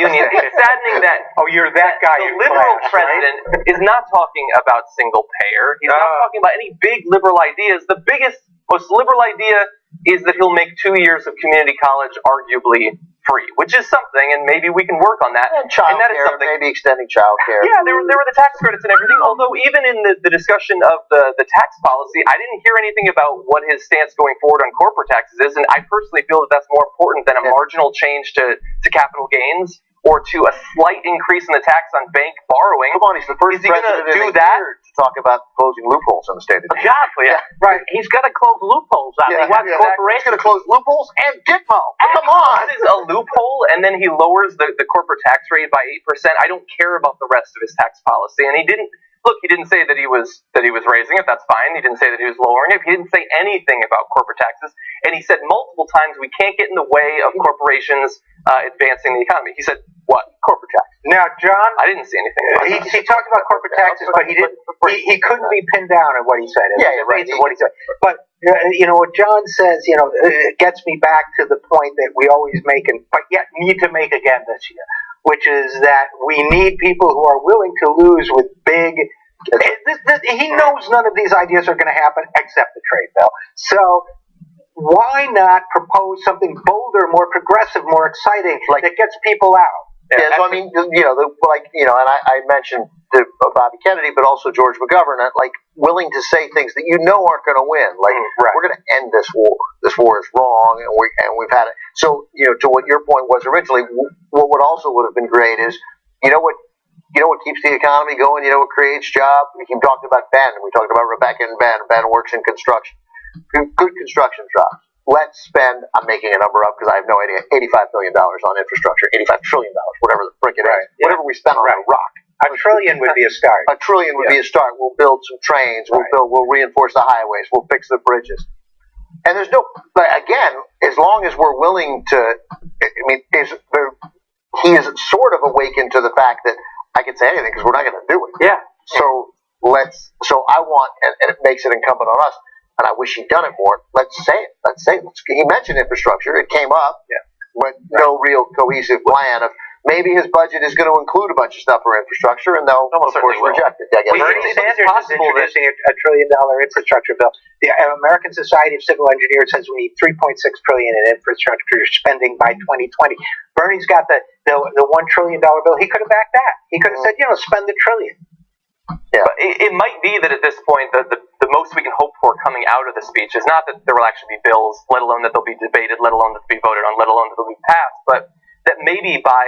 Union. It's saddening that you're that guy. The liberal president is not talking about single payer. He's not talking about any big liberal ideas. The biggest, most liberal idea is that he'll make 2 years of community college arguably free, which is something, and maybe we can work on that. And that is something. Maybe extending child care. Yeah, there were the tax credits and everything, although even in the discussion of the tax policy, I didn't hear anything about what his stance going forward on corporate taxes is, and I personally feel that that's more important than a marginal change to capital gains or to a slight increase in the tax on bank borrowing. Come on, he's the first president do that to talk about closing loopholes in the state of the Union. Exactly. Yeah. Right. He's got to close loopholes. He wants corporations. He's going to close loopholes and Gitmo. Come on. This is a loophole, and then he lowers the corporate tax rate by 8%. I don't care about the rest of his tax policy, and he didn't. Look, he didn't say that he was raising it. That's fine. He didn't say that he was lowering it. He didn't say anything about corporate taxes, and he said multiple times we can't get in the way of corporations advancing the economy. He said what? Corporate tax. Now, John, I didn't see anything. He talked about corporate taxes, but he didn't. He couldn't be pinned down on what he said. Right. What he said. But what John says, it gets me back to the point that we always make, but yet need to make again this year, which is that we need people who are willing to lose with big. he knows none of these ideas are going to happen except the trade bill. So why not propose something bolder, more progressive, more exciting, that gets people out? Yeah, so I mean, and I mentioned Bobby Kennedy, but also George McGovern, willing to say things that aren't going to win. We're going to end this war. This war is wrong, and we've had it. So, to what your point was originally, what would have been great is, what keeps the economy going. What creates jobs. We keep talking about Ben. We talked about Rebecca and Ben. Ben works in construction. Good construction jobs. Let's spend, I'm making a number up because I have no idea, $85 billion on infrastructure, $85 trillion, whatever the frick it is. Whatever we spend on a rock. A trillion would be a start. A trillion would be a start. We'll build some trains. We'll reinforce the highways. We'll fix the bridges. And there's but again, as long as we're willing to, he is sort of awakened to the fact that I can say anything because we're not going to do it. Yeah. So I want, and it makes it incumbent on us, and I wish he'd done it more. Let's say it. He mentioned infrastructure. It came up, but no real cohesive plan of maybe his budget is going to include a bunch of stuff for infrastructure, and they'll, of course, reject it. Bernie Sanders is introducing a $1 trillion infrastructure bill. The American Society of Civil Engineers says we need $3.6 trillion in infrastructure spending by 2020. Bernie's got the $1 trillion bill. He could have backed that. He could have said, spend the trillion. Yeah. But it might be that at this point, the most we can hope for coming out of the speech is not that there will actually be bills, let alone that they'll be debated, let alone that they'll be voted on, let alone that they'll be passed, but that maybe by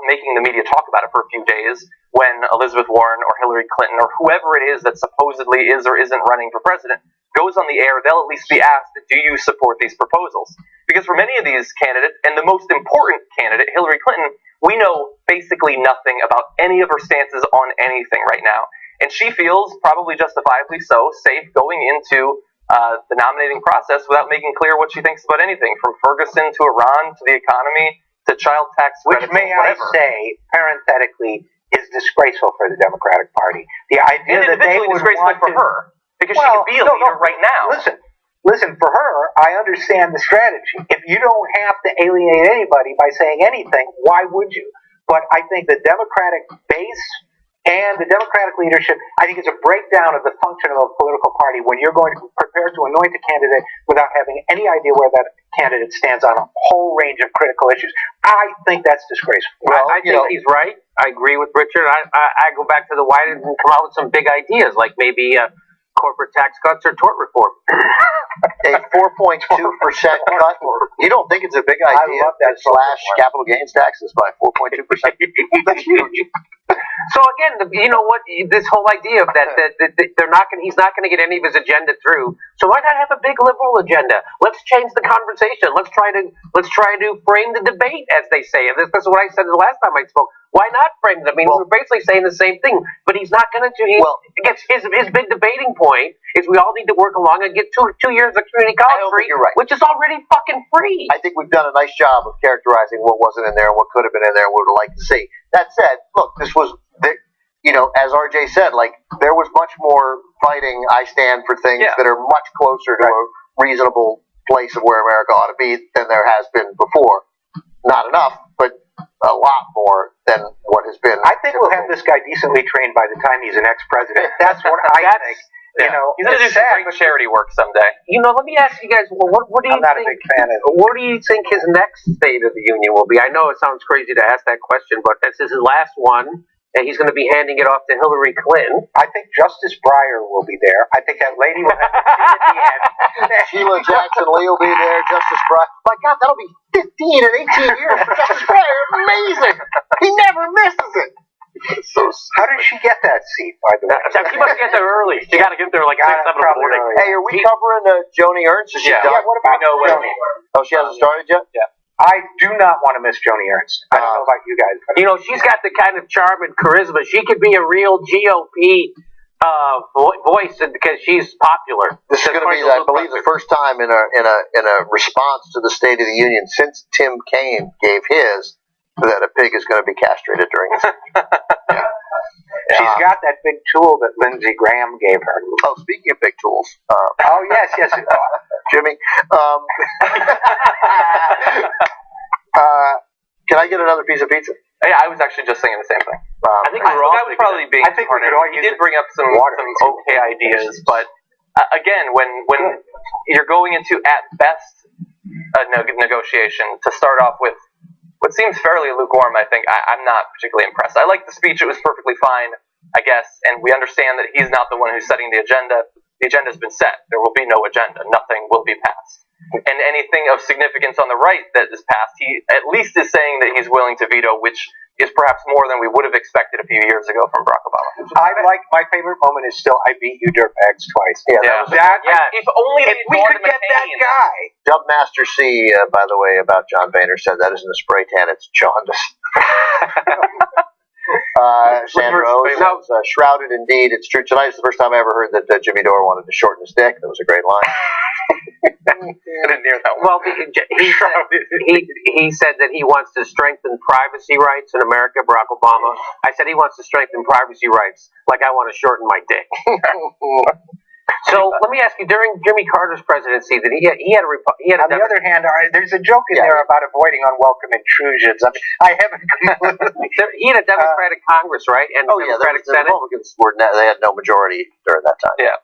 making the media talk about it for a few days, when Elizabeth Warren or Hillary Clinton or whoever it is that supposedly is or isn't running for president goes on the air, they'll at least be asked, do you support these proposals? Because for many of these candidates, and the most important candidate, Hillary Clinton, we know basically nothing about any of her stances on anything right now. And she feels, probably justifiably so, safe going into the nominating process without making clear what she thinks about anything, from Ferguson to Iran to the economy to child tax credits, which, may I say, parenthetically, is disgraceful for the Democratic Party. The idea that they would want for her, because she could be a leader right now. Listen, for her, I understand the strategy. If you don't have to alienate anybody by saying anything, why would you? But I think the Democratic base and the Democratic leadership, I think it's a breakdown of the function of a political party when you're going to prepare to anoint a candidate without having any idea where that candidate stands on a whole range of critical issues. I think that's disgraceful. Well, I think he's right. I agree with Richard. I go back to the why didn't come out with some big ideas, like maybe corporate tax cuts or tort reform. A 4.2% cut. You don't think it's a big idea? I love that. Slash capital gains taxes by 4.2%. That's huge. So again, you know what? This whole idea of that they're not going, he's not going to get any of his agenda through. So why not have a big liberal agenda? Let's change the conversation. Let's try to frame the debate, as they say. And this is what I said the last time I spoke. Why not frame it? I mean, we're basically saying the same thing, but he's not going to do. His big debating point is we all need to work along and get two years of community college free, which is already fucking free. I think we've done a nice job of characterizing what wasn't in there and what could have been in there and what we'd like to see. That said, look, this was, as RJ said, there was much more fighting. I stand for things that are much closer to a reasonable place of where America ought to be than there has been before. Not enough, but a lot more than what has been. I think we'll have this guy decently trained by the time he's an ex-president. That's what I think. He's going to do some great charity work someday. Let me ask you guys, what do you think? I'm not a big fan of it. What do you think his next State of the Union will be? I know it sounds crazy to ask that question, but this is his last one, and he's going to be handing it off to Hillary Clinton. I think Justice Breyer will be there. I think that lady will have to see at the end. Sheila Jackson Lee will be there. Justice Breyer. My God, that'll be 15 and 18 years for Justice Breyer. Amazing. He never misses it. How did she get that seat, by the way? She must get there early. She got to get there like 6, 7 in the morning. Hey, are we covering Joni Ernst? Is she done? Yeah, what about Joni? Oh, she hasn't started yet? Yeah. I do not want to miss Joni Ernst. I don't know about you guys. But she's got the kind of charm and charisma. She could be a real GOP voice because she's popular. This is going to be, I believe, the first time in a response to the State of the Union since Tim Kaine gave his that a pig is going to be castrated during his. She's got that big tool that Lindsey Graham gave her. Oh, speaking of big tools. Yes. Jimmy. Can I get another piece of pizza? I was actually just thinking the same thing. I think we're all I was probably being I think we harder. could all He use did bring up some okay ideas, but again, when you're going into at best a negotiation to start off with what seems fairly lukewarm, I think I'm not particularly impressed. I like the speech; it was perfectly fine, I guess, and we understand that he's not the one who's setting the agenda. The agenda's been set. There will be no agenda. Nothing will be passed. And anything of significance on the right that is passed, he at least is saying that he's willing to veto, which is perhaps more than we would have expected a few years ago from Barack Obama. I like my favorite moment is still I beat you dirtbags twice. If only if we could get that guy. Dubmaster C, by the way, about John Boehner said that isn't a spray tan, it's jaundice. Sandro says, shrouded indeed. It's true. Tonight is the first time I ever heard that Jimmy Dore wanted to shorten his dick. That was a great line. I didn't hear that one. Well, he said that he wants to strengthen privacy rights in America, Barack Obama. I said he wants to strengthen privacy rights like I want to shorten my dick. So let me ask you: during Jimmy Carter's presidency, that he had a On the other hand, there's a joke in there about avoiding unwelcome intrusions. I mean, I haven't. He had a Democratic Congress, right? And Democratic Senate. The Republicans they had no majority during that time. Yeah.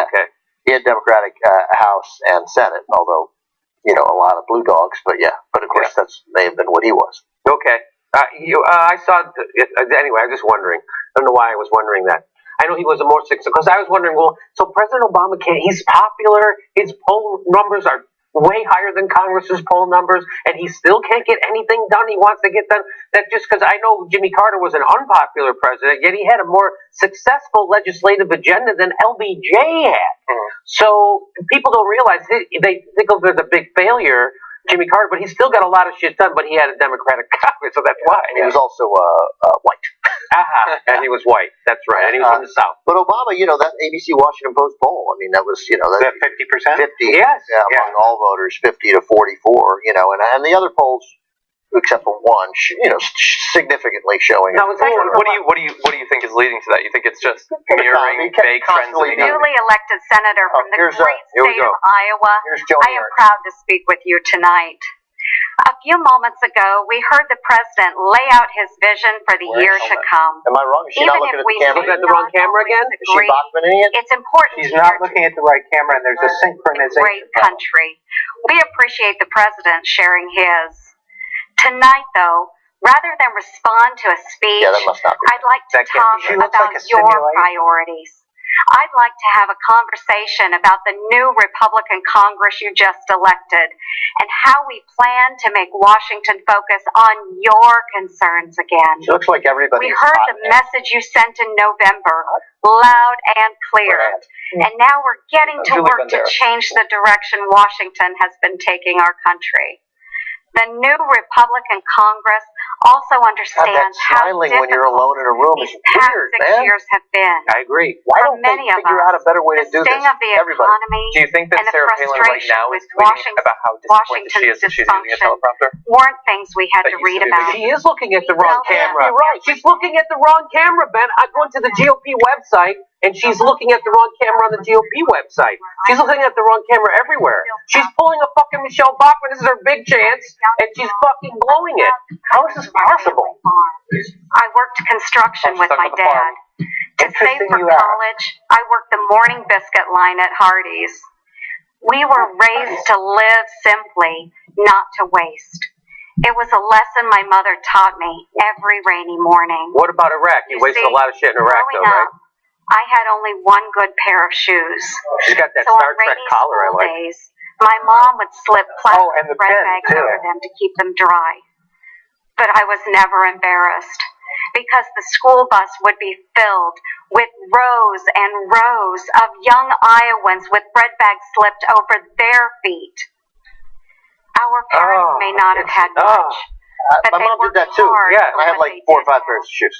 Okay. He had Democratic House and Senate, although a lot of blue dogs. But of course that may have been what he was. Okay. I saw. Anyway, I was just wondering. I don't know why I was wondering that. I know he was a more successful, because I was wondering, well, so President Obama he's popular, his poll numbers are way higher than Congress's poll numbers, and he still can't get anything done he wants to get done. That just because I know Jimmy Carter was an unpopular president, yet he had a more successful legislative agenda than LBJ had. So people don't realize, they think of it as a big failure, Jimmy Carter, but he still got a lot of shit done, but he had a Democratic Congress, so that's why. And he was also white. And he was white. That's right. And he was from the South. But Obama, that ABC Washington Post poll, I mean, that was, that 50%? 50, yes. Among all voters, 50 to 44, and the other polls, except for one, significantly showing. No, what do you think is leading to that? You think it's just mirroring vague trends? Newly elected senator from the great state of Iowa, I am proud to speak with you tonight. A few moments ago, we heard the president lay out his vision for the year to come. Am I wrong? Is she not looking at the camera? Looking at the wrong camera again? Is she Bachmaning it? It's important. She's not looking at the right camera, and there's a synchronization. Great country. We appreciate the president sharing his. Tonight, though, rather than respond to a speech, I'd like to talk about your priorities. I'd like to have a conversation about the new Republican Congress you just elected and how we plan to make Washington focus on your concerns again. It looks like everybody. We heard the message you sent in November, loud and clear. And now we're getting to work to change the direction Washington has been taking our country. The new Republican Congress also understands how difficult when you're alone in a room these past 6 years have been. I agree. Why don't they figure out a better way to do this? The sting of the economy Do you think that and the Sarah Palin right frustration now with is tweeting about how disappointed she is that she's using a teleprompter? weren't things we had to read about. She is looking at the wrong camera. You're right. She's looking at the wrong camera, Ben. I go into the GOP website, and she's looking at the wrong camera on the GOP website. She's looking at the wrong camera everywhere. She's pulling a fucking Michelle Bachmann. This is her big chance, and she's fucking blowing it. How is this possible? I worked construction with my dad. To save for college, I worked the morning biscuit line at Hardee's. We were raised to live simply, not to waste. It was a lesson my mother taught me every rainy morning. What about Iraq? You wasted a lot of shit in Iraq, though, right? I had only one good pair of shoes. She's got that so Star on Trek rainy collar I school like. days, my mom would slip plastic and the bread pen, bags too. over them to keep them dry. But I was never embarrassed because the school bus would be filled with rows and rows of young Iowans with bread bags slipped over their feet. Our parents may not have had much, but my they mom did worked that too. hard Yeah, and for I had what like they 4 or did 5 pairs of shoes.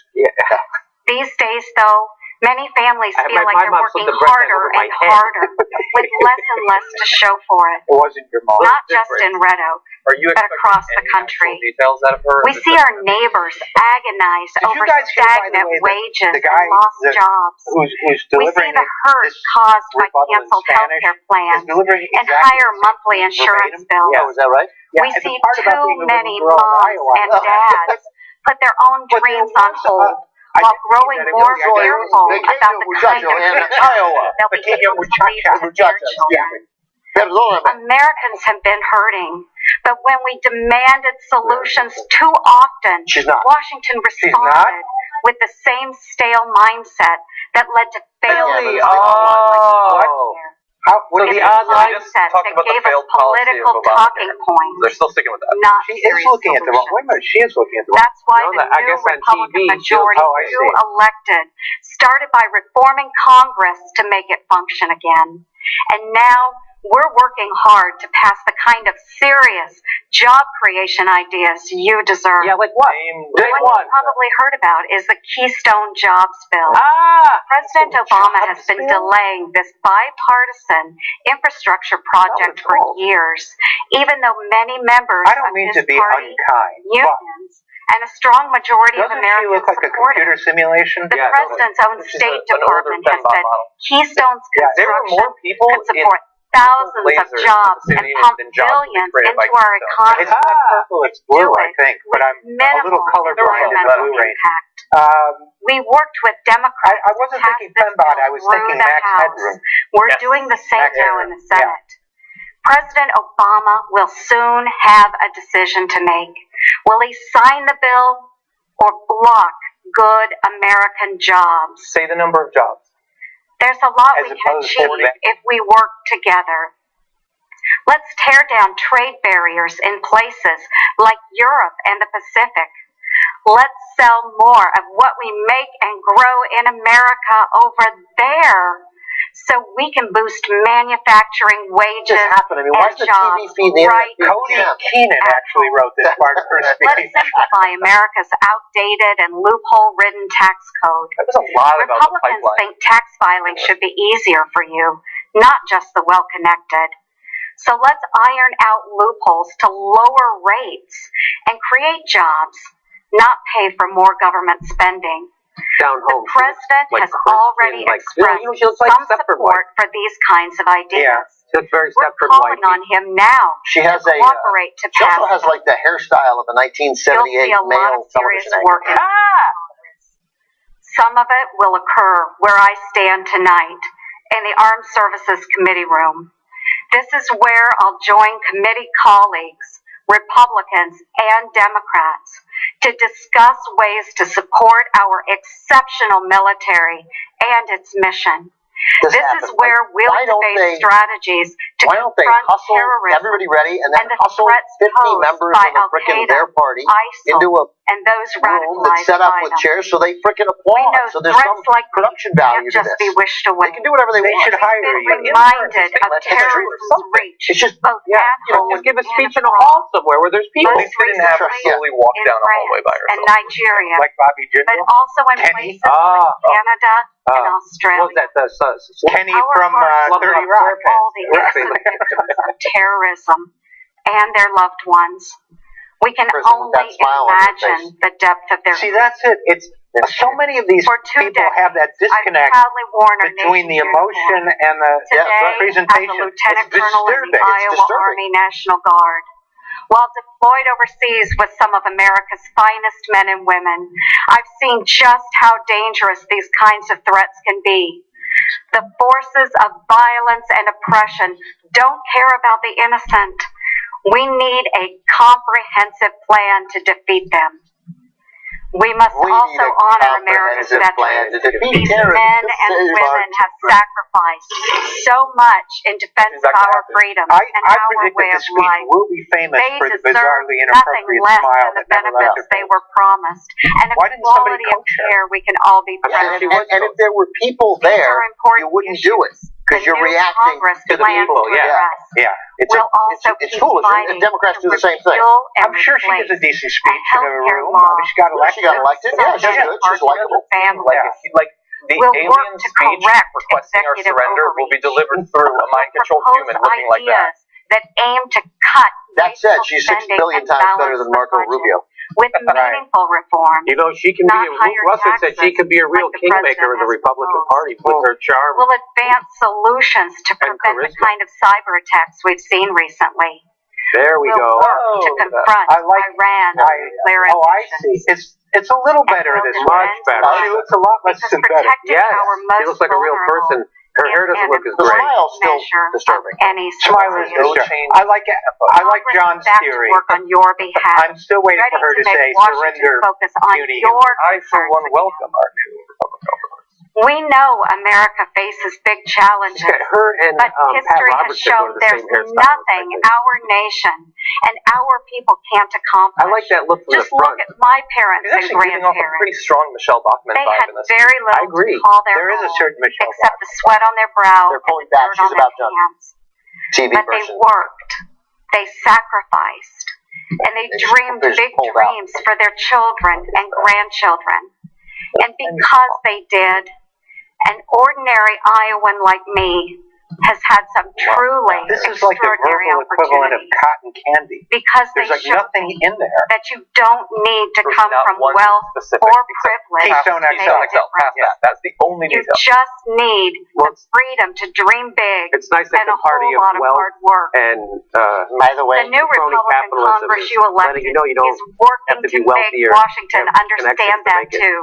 These days, though, many families I had feel my like they're mom working put the bread bag harder over my and head. harder, with less and less to show for it. It wasn't your mom. Not just in Red Oak, Are you but expecting across the any country. actual details out of her? We see our neighbors agonize Did you over guys hear, by the stagnant way, that wages the guy and lost that- jobs. Who's We see delivering the hurt this caused by rebuttal in canceled health Spanish care is plans delivering and exactly higher the same monthly thing insurance verbatim? bills. Oh, is that right? Yeah, We and the see part about too being a little many girl in moms Iowa, and dads put their own dreams on hold while growing more fearful about the kind of future they'll be able to leave to their children. Americans have been hurting, but when we demanded solutions too often, Washington responded with the same stale mindset that led to failure. So the online mindset that gave us political talking points. They're still sticking with that. Not She is looking at the wrong. Wait a minute, she is looking at the wrong. That's why the new Republican majority, new elected, started by reforming Congress to make it function again. And now we're working hard to pass the kind of serious job creation ideas you deserve. Yeah, like what? What you probably heard about is the Keystone Jobs Bill. President Obama has been delaying this bipartisan infrastructure project for years, even though many members I don't of mean his to be party, unkind, unions, and a strong majority of doesn't she Americans look like a support computer it. simulation? The president's own State Department has said Keystone's there were construction more people could support thousands of jobs and pump billions into our economy. It's not purple, it's blue, I think, but I'm a little colorblind in the blue range. We worked with Democrats. I wasn't thinking Fembot, I was thinking Max Headroom. We're doing the same now in the Senate. President Obama will soon have a decision to make. Will he sign the bill or block good American jobs? Say the number of jobs. There's a lot we can achieve if we work together. Let's tear down trade barriers in places like Europe and the Pacific. Let's sell more of what we make and grow in America over there so we can boost manufacturing wages and jobs right Cody Keenan actually wrote this part of her speech. Let's simplify America's outdated and loophole-ridden tax code. Republicans think tax filing should be easier for you, not just the well-connected. So let's iron out loopholes to lower rates and create jobs, not pay for more government spending. The president has already expressed some support for these kinds of ideas. We're calling on him now to cooperate to she pass. also has like the hairstyle of a 1978 male television anchor. Some of it will occur where I stand tonight, in the Armed Services Committee room. This is where I'll join committee colleagues, Republicans and Democrats, to discuss ways to support our exceptional military and its mission. This is where we'll debate strategies to confront terrorism everybody ready and then the hustle threats 50 members by of the frickin' Al-Qaeda, their party ISIL, into a and those room that's set up with chairs so they frickin' We applaud. know So there's some like production these value can't to just this. be wished away. They can do whatever they want. should hire We've you. been reminded of terrorism's reach, It's just both at home Just give a speech in and a hall somewhere where there's people. At least they didn't have to slowly walk in down a hallway by France and herself. Nigeria, Like Bobby but Jindal? also in Kenny? places like Canada and Australia. What was that? Kenny Our from hearts 30 are Rock. all the innocent victims of terrorism and their loved ones. We can Person with that only smile on their imagine the depth of their See, that's it. It's so many of these For 2 people have that decades, disconnect I've proudly worn our between the nation's emotion uniform. and the Today, presentation. as a lieutenant It's colonel in the disturbing. It's Iowa disturbing. Army National Guard, while deployed overseas with some of America's finest men and women, I've seen just how dangerous these kinds of threats can be. The forces of violence and oppression don't care about the innocent. We need a comprehensive plan to defeat them. We must also honor America's veterans. These men and women have sacrificed so much in defense of our freedom I and our predict way that of this speech life. will be famous They for the deserve bizarrely nothing inappropriate less smile than the that never left benefits her they face. were promised and a Why didn't somebody quality of coach her? care we can all be proud of. And if there were people These there, are important you wouldn't do it because The you're new reacting Congress to the plans people. to address. Yeah. We'll also It's keep foolish. fighting And Democrats to do the same thing. repeal and I'm sure she gives a replace decent speech in her healthcare room. law. I mean, she got elected. She got elected. Yeah, she's good. She's likable. Like the We'll alien work to speech correct requesting our executive surrender will be delivered through a mind-controlled Propose human looking like that. ideas that aim to cut That said, wasteful she's 6 spending billion and times better balance than the Marco budget Rubio. with meaningful reform. You know, she can Not be. higher Russell said she taxes could be a real like the kingmaker president of the has Republican proposed. Party with her charm. Will advance solutions to prevent the charisma. kind of cyber attacks we've seen recently. There we will go. work to confront Iran's nuclear ambitions. It's a little better this much better. She looks a lot less synthetic. Yes, she looks like a real person. Her hair doesn't look as The great. smile's still disturbing. Smile is disturbing. I like John's theory. Work on your behalf. I'm still waiting for her to say surrender. Focus on your I, for one, welcome our new Republican overlords. We know America faces big challenges, Her and but Pat history has Robertson go shown to the there's same hairstyle. nothing our nation and our people can't accomplish. I like that look from Just the front. look at my parents He's and actually giving off a pretty grandparents. strong Michelle Bachmann They vibe had in this. very I little agree. to call their There is a own, certain Michelle except the sweat on their brow They're and pulling the back. dirt She's on about their done. hands. TV But they version. worked. They sacrificed. And they They dreamed just big pulled out. dreams for their children and grandchildren. And because they did, an ordinary Iowan like me has had some truly This is like the extraordinary verbal equivalent of opportunities. cotton candy. Because There's they like showed nothing me in there. that you don't need to There's come not from one wealth specific or except privilege Keystone to make Keystone a XL, past difference. that. That's the only You detail. just need the freedom to dream big It's nice that and the a party whole of lot of wealth hard work. and By the way, The new crony Republican capitalism Congress is you letting elected you know you don't is working have to to be make wealthy or Washington have understand connections to that make it. too.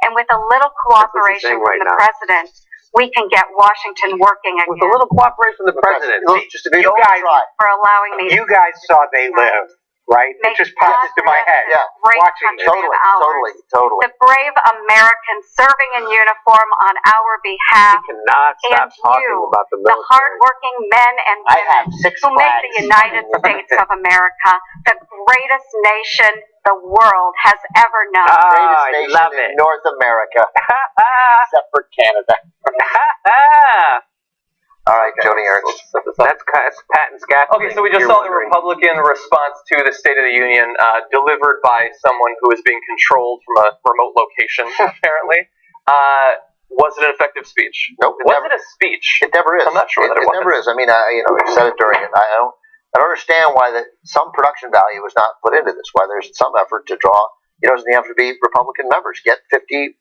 And with a little cooperation saying from right the now. president, we can get Washington working again. With a little cooperation from the president. just a big You old guys- try. For allowing me You guys saw They Live, right? It Make just popped into my head. Yeah. great Watching country it. of ours. Totally. The brave Americans serving in uniform on our behalf, She cannot and stop talking you, about the the military. hardworking men and I have women 6 who make the flags. United States of America the greatest nation the world has ever known. Greatest I nation love in it. North America, except for Canada. All right, Joni Ernst. That's Patton's gas. Okay, so we just saw the Republican response to the State of the Union delivered by someone who is being controlled from a remote location, apparently. Was it an effective speech? Nope. Was it a speech? It never is. I'm not sure that it was. never is. I mean, I said it during it. I don't understand why some production value is not put into this. Why there's some effort to draw. It doesn't have to be Republican members. Get 50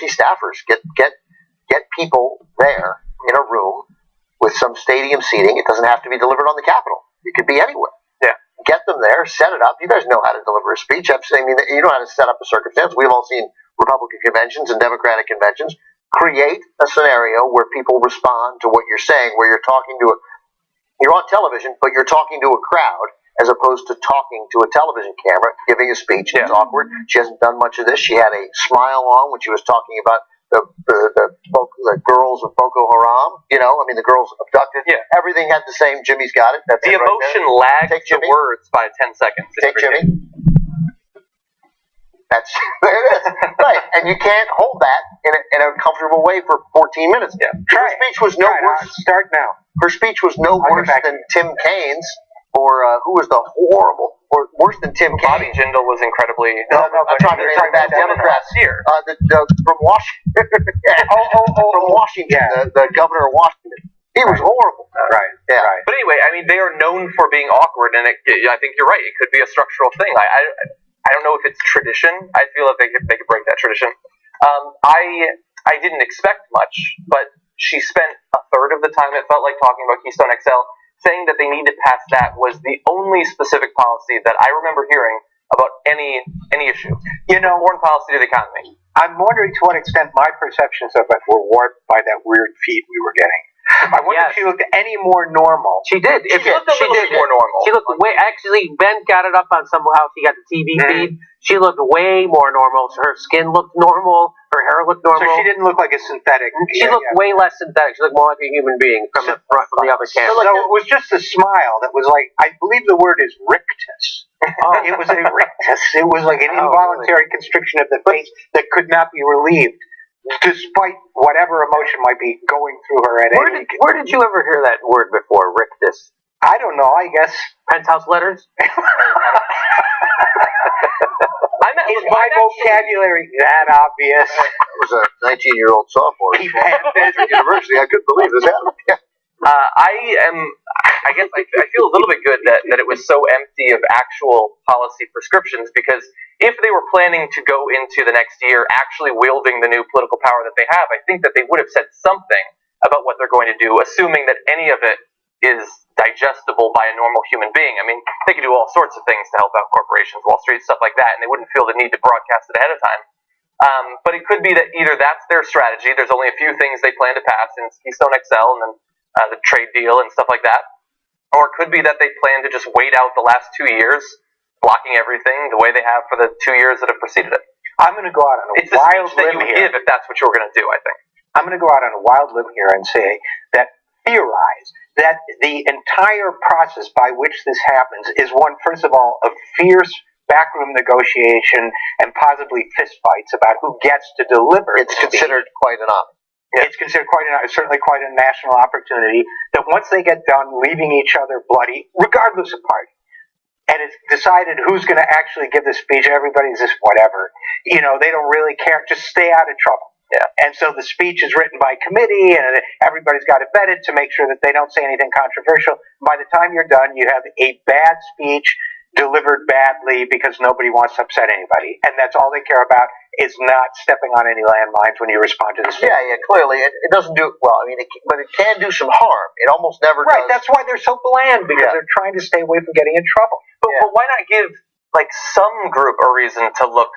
staffers. Get people there in a room with some stadium seating. It doesn't have to be delivered on the Capitol. It could be anywhere. Yeah. Get them there. Set it up. You guys know how to deliver a speech. I mean, you know how to set up a circumstance. We've all seen Republican conventions and Democratic conventions. Create a scenario where people respond to what you're saying, where you're talking to you're on television, but you're talking to a crowd as opposed to talking to a television camera, giving a speech. It's awkward. She hasn't done much of this. She had a smile on when she was talking about the girls of Boko Haram. The girls abducted. Yeah. Everything had the same. Jimmy's got it. That's The it right emotion there. lagged the words by 10 seconds. Take Jimmy. There it is. Right. And you can't hold that in a comfortable way for 14 minutes. Yeah. Her speech was no worse. Start now. Her speech was no worse than Tim Kaine's, or who was the horrible, or worse than Tim Bobby Kaine. Jindal was incredibly. I'm trying to name that Democrats here. From Washington. From Washington, the governor of Washington. He was horrible. Right. Yeah. Right. But anyway, I mean, they are known for being awkward, and I think you're right. It could be a structural thing. I don't know if it's tradition. I feel like they could break that tradition. I didn't expect much, but she spent a third of the time, it felt like, talking about Keystone XL. Saying that they need to pass that was the only specific policy that I remember hearing about any issue. Foreign policy to the economy. I'm wondering to what extent my perceptions of it were warped by that weird feed we were getting. I wonder if she looked any more normal. She did. She looked a little bit more normal. She looked way. Actually, Ben got it up on somehow. She got the TV feed. She looked way more normal. Her skin looked normal. Her hair looked normal. So she didn't look like a synthetic. She looked way less synthetic. She looked more like a human being from the other camera. So it was just a smile that was like, I believe the word is rictus. It was a rictus. It was like an involuntary constriction of the face that could not be relieved, despite whatever emotion might be going through her at any. Where did you ever hear that word before, rictus? I don't know. I guess Penthouse letters. Is my vocabulary that obvious? I was a 19-year-old sophomore at university. I couldn't believe this happened. I guess I feel a little bit good that it was so empty of actual policy prescriptions, because if they were planning to go into the next year actually wielding the new political power that they have, I think that they would have said something about what they're going to do, assuming that any of it is digestible by a normal human being. I mean, they could do all sorts of things to help out corporations, Wall Street, stuff like that, and they wouldn't feel the need to broadcast it ahead of time. But it could be that either that's their strategy, there's only a few things they plan to pass in Keystone XL and then the trade deal and stuff like that, or it could be that they plan to just wait out the last 2 years, blocking everything the way they have for the 2 years that have preceded it. I'm going to go out on a wild limb here. It's the speech that you would give if that's what you were going to do, I think. I'm going to go out on a wild limb here and say that theorize that the entire process by which this happens is one, first of all, of fierce backroom negotiation and possibly fistfights about who gets to deliver. It's considered quite an honor. Yeah. It's considered certainly quite a national opportunity that once they get done leaving each other bloody, regardless of party, and it's decided who's going to actually give the speech, everybody's just whatever. They don't really care. Just stay out of trouble. Yeah. And so the speech is written by committee, and everybody's got it vetted to make sure that they don't say anything controversial. By the time you're done, you have a bad speech delivered badly because nobody wants to upset anybody, and that's all they care about is not stepping on any landmines when you respond to the speech. Yeah, clearly it doesn't do well. I mean, but it can do some harm. It almost never does. Right, that's why they're so bland, because they're trying to stay away from getting in trouble. But why not give some group a reason to look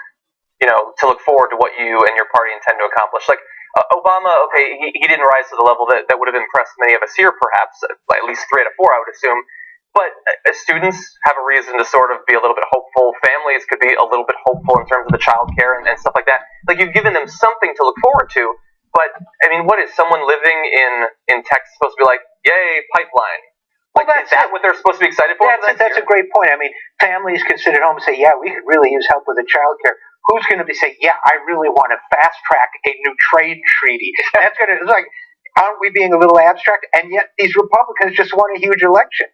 forward to what you and your party intend to accomplish? Like Obama, okay, he didn't rise to the level that would have impressed many of us here, perhaps at least 3 out of 4, I would assume. But students have a reason to sort of be a little bit hopeful. Families could be a little bit hopeful in terms of the child care and stuff like that. Like, you've given them something to look forward to. But, I mean, what is someone living in Texas supposed to be like, yay, pipeline? Like, is that what they're supposed to be excited for? That's a great point. I mean, families can sit at home and say, yeah, we could really use help with the child care. Who's going to be saying, yeah, I really want to fast track a new trade treaty? That's going to, it's like, aren't we being a little abstract? And yet these Republicans just won a huge election.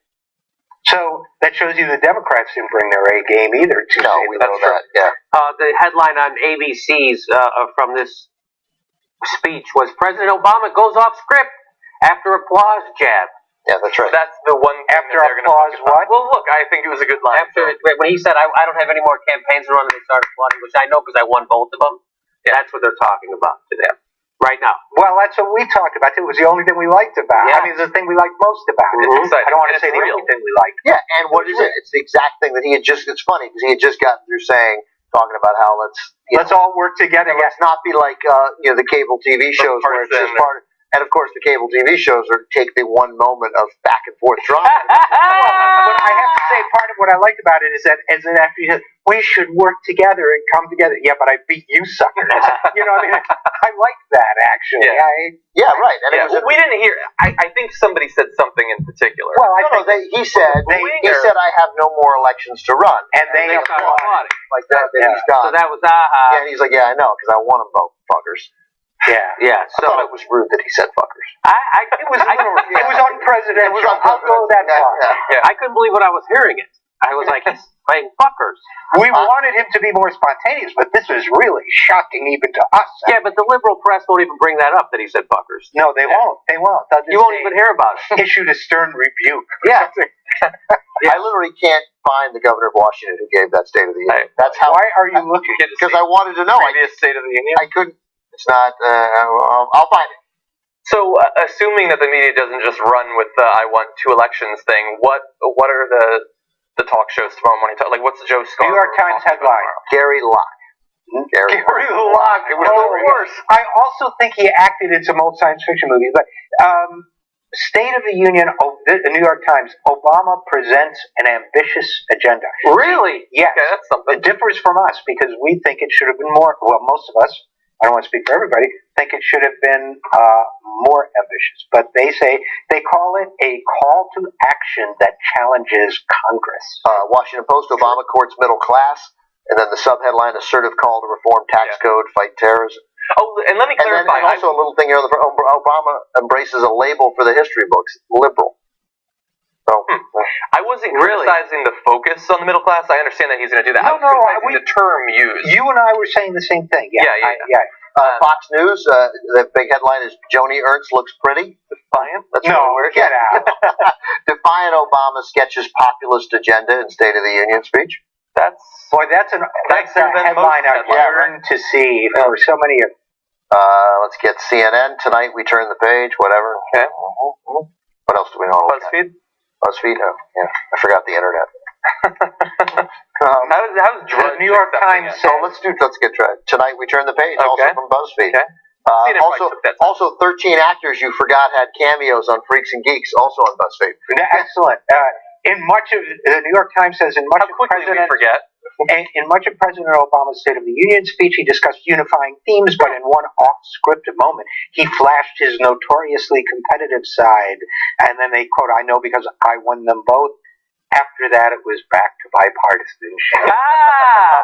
So that shows you the Democrats didn't bring their A game either. No, we know that. Yeah. The headline on ABC's from this speech was President Obama goes off script after applause jab. Yeah, that's right. So that's the one thing after that they're applause. What? Well, look, I think it was a good line. When he said, "I don't have any more campaigns to run," and they started applauding, which I know because I won both of them. Yeah. That's what they're talking about to them right now. Well, that's what we talked about too. It was the only thing we liked about it. Yeah. I mean, it's the thing we liked most about it. It's exciting. I don't want to say the only thing we liked. Yeah, and what is it? It's the exact thing that he had just. It's funny because he had just gotten through talking about how let's all work together. Let's not be like the cable TV shows where it's just part of. And of course, the cable TV shows take the one moment of back and forth drama. But I have to say, part of what I liked about it is that after he said, we should work together and come together. Yeah, but I beat you, suckers. I mean, I liked that actually. Yeah, right. And we didn't hear. I think somebody said something in particular. Well, he said I have no more elections to run, and they applauded like that. That he's done. So that was Yeah, and he's like, yeah, I know, because I won them both, fuckers. Yeah. So I thought it was rude that he said fuckers. It was unpresidential. I'll go that far. Yeah. I couldn't believe when I was hearing it. I was like, he's playing fuckers. We wanted him to be more spontaneous, but this was really shocking even to us. Yeah, but the liberal press won't even bring that up that he said fuckers. No, they won't. They won't. You won't even hear about it. Issued a stern rebuke. Yeah. I literally can't find the governor of Washington who gave that State of the Union. That's how. Why are you looking? Because I wanted to know. Previous State of the Union. I couldn't. It's not. I'll find it. So, assuming that the media doesn't just run with the "I won 2 elections" thing, what are the talk shows tomorrow morning? Like, what's the Joe Scarborough? New York Times headline: Gary Locke. Gary Locke. It was the worst. I also think he acted in some old science fiction movies, but State of the Union, the New York Times, Obama presents an ambitious agenda. Really? Yes. Okay, that's something. It differs from us because we think it should have been more. Well, most of us. I don't want to speak for everybody, think it should have been more ambitious. But they call it a call to action that challenges Congress. Washington Post, Obama courts middle class, and then the subheadline, assertive call to reform tax code, fight terrorism. Oh, and let me clarify. And also a little thing here, Obama embraces a label for the history books, liberal. So, I wasn't criticizing the focus on the middle class. I understand that he's going to do that. No, the term used. You and I were saying the same thing. Yeah. Fox News, the big headline is Joni Ernst looks pretty. Defiant? That's really weird. Get out. Defiant Obama sketches populist agenda in State of the Union speech. That's a headline I've yearned to see for so many of. Let's get CNN tonight. We turn the page. Whatever. Okay. What else do we know? BuzzFeed? BuzzFeed? Oh, yeah. I forgot the internet. How's The New York Times said, let's get tonight. We turn the page. Okay. Also from BuzzFeed. Okay. Also 13 actors you forgot had cameos on Freaks and Geeks. Also on BuzzFeed. excellent. In much of the New York Times says, in much of President Obama's State of the Union speech, he discussed unifying themes, but in one off-script moment, he flashed his notoriously competitive side, and then they quote, "I know because I won them both." After that, it was back to bipartisanship.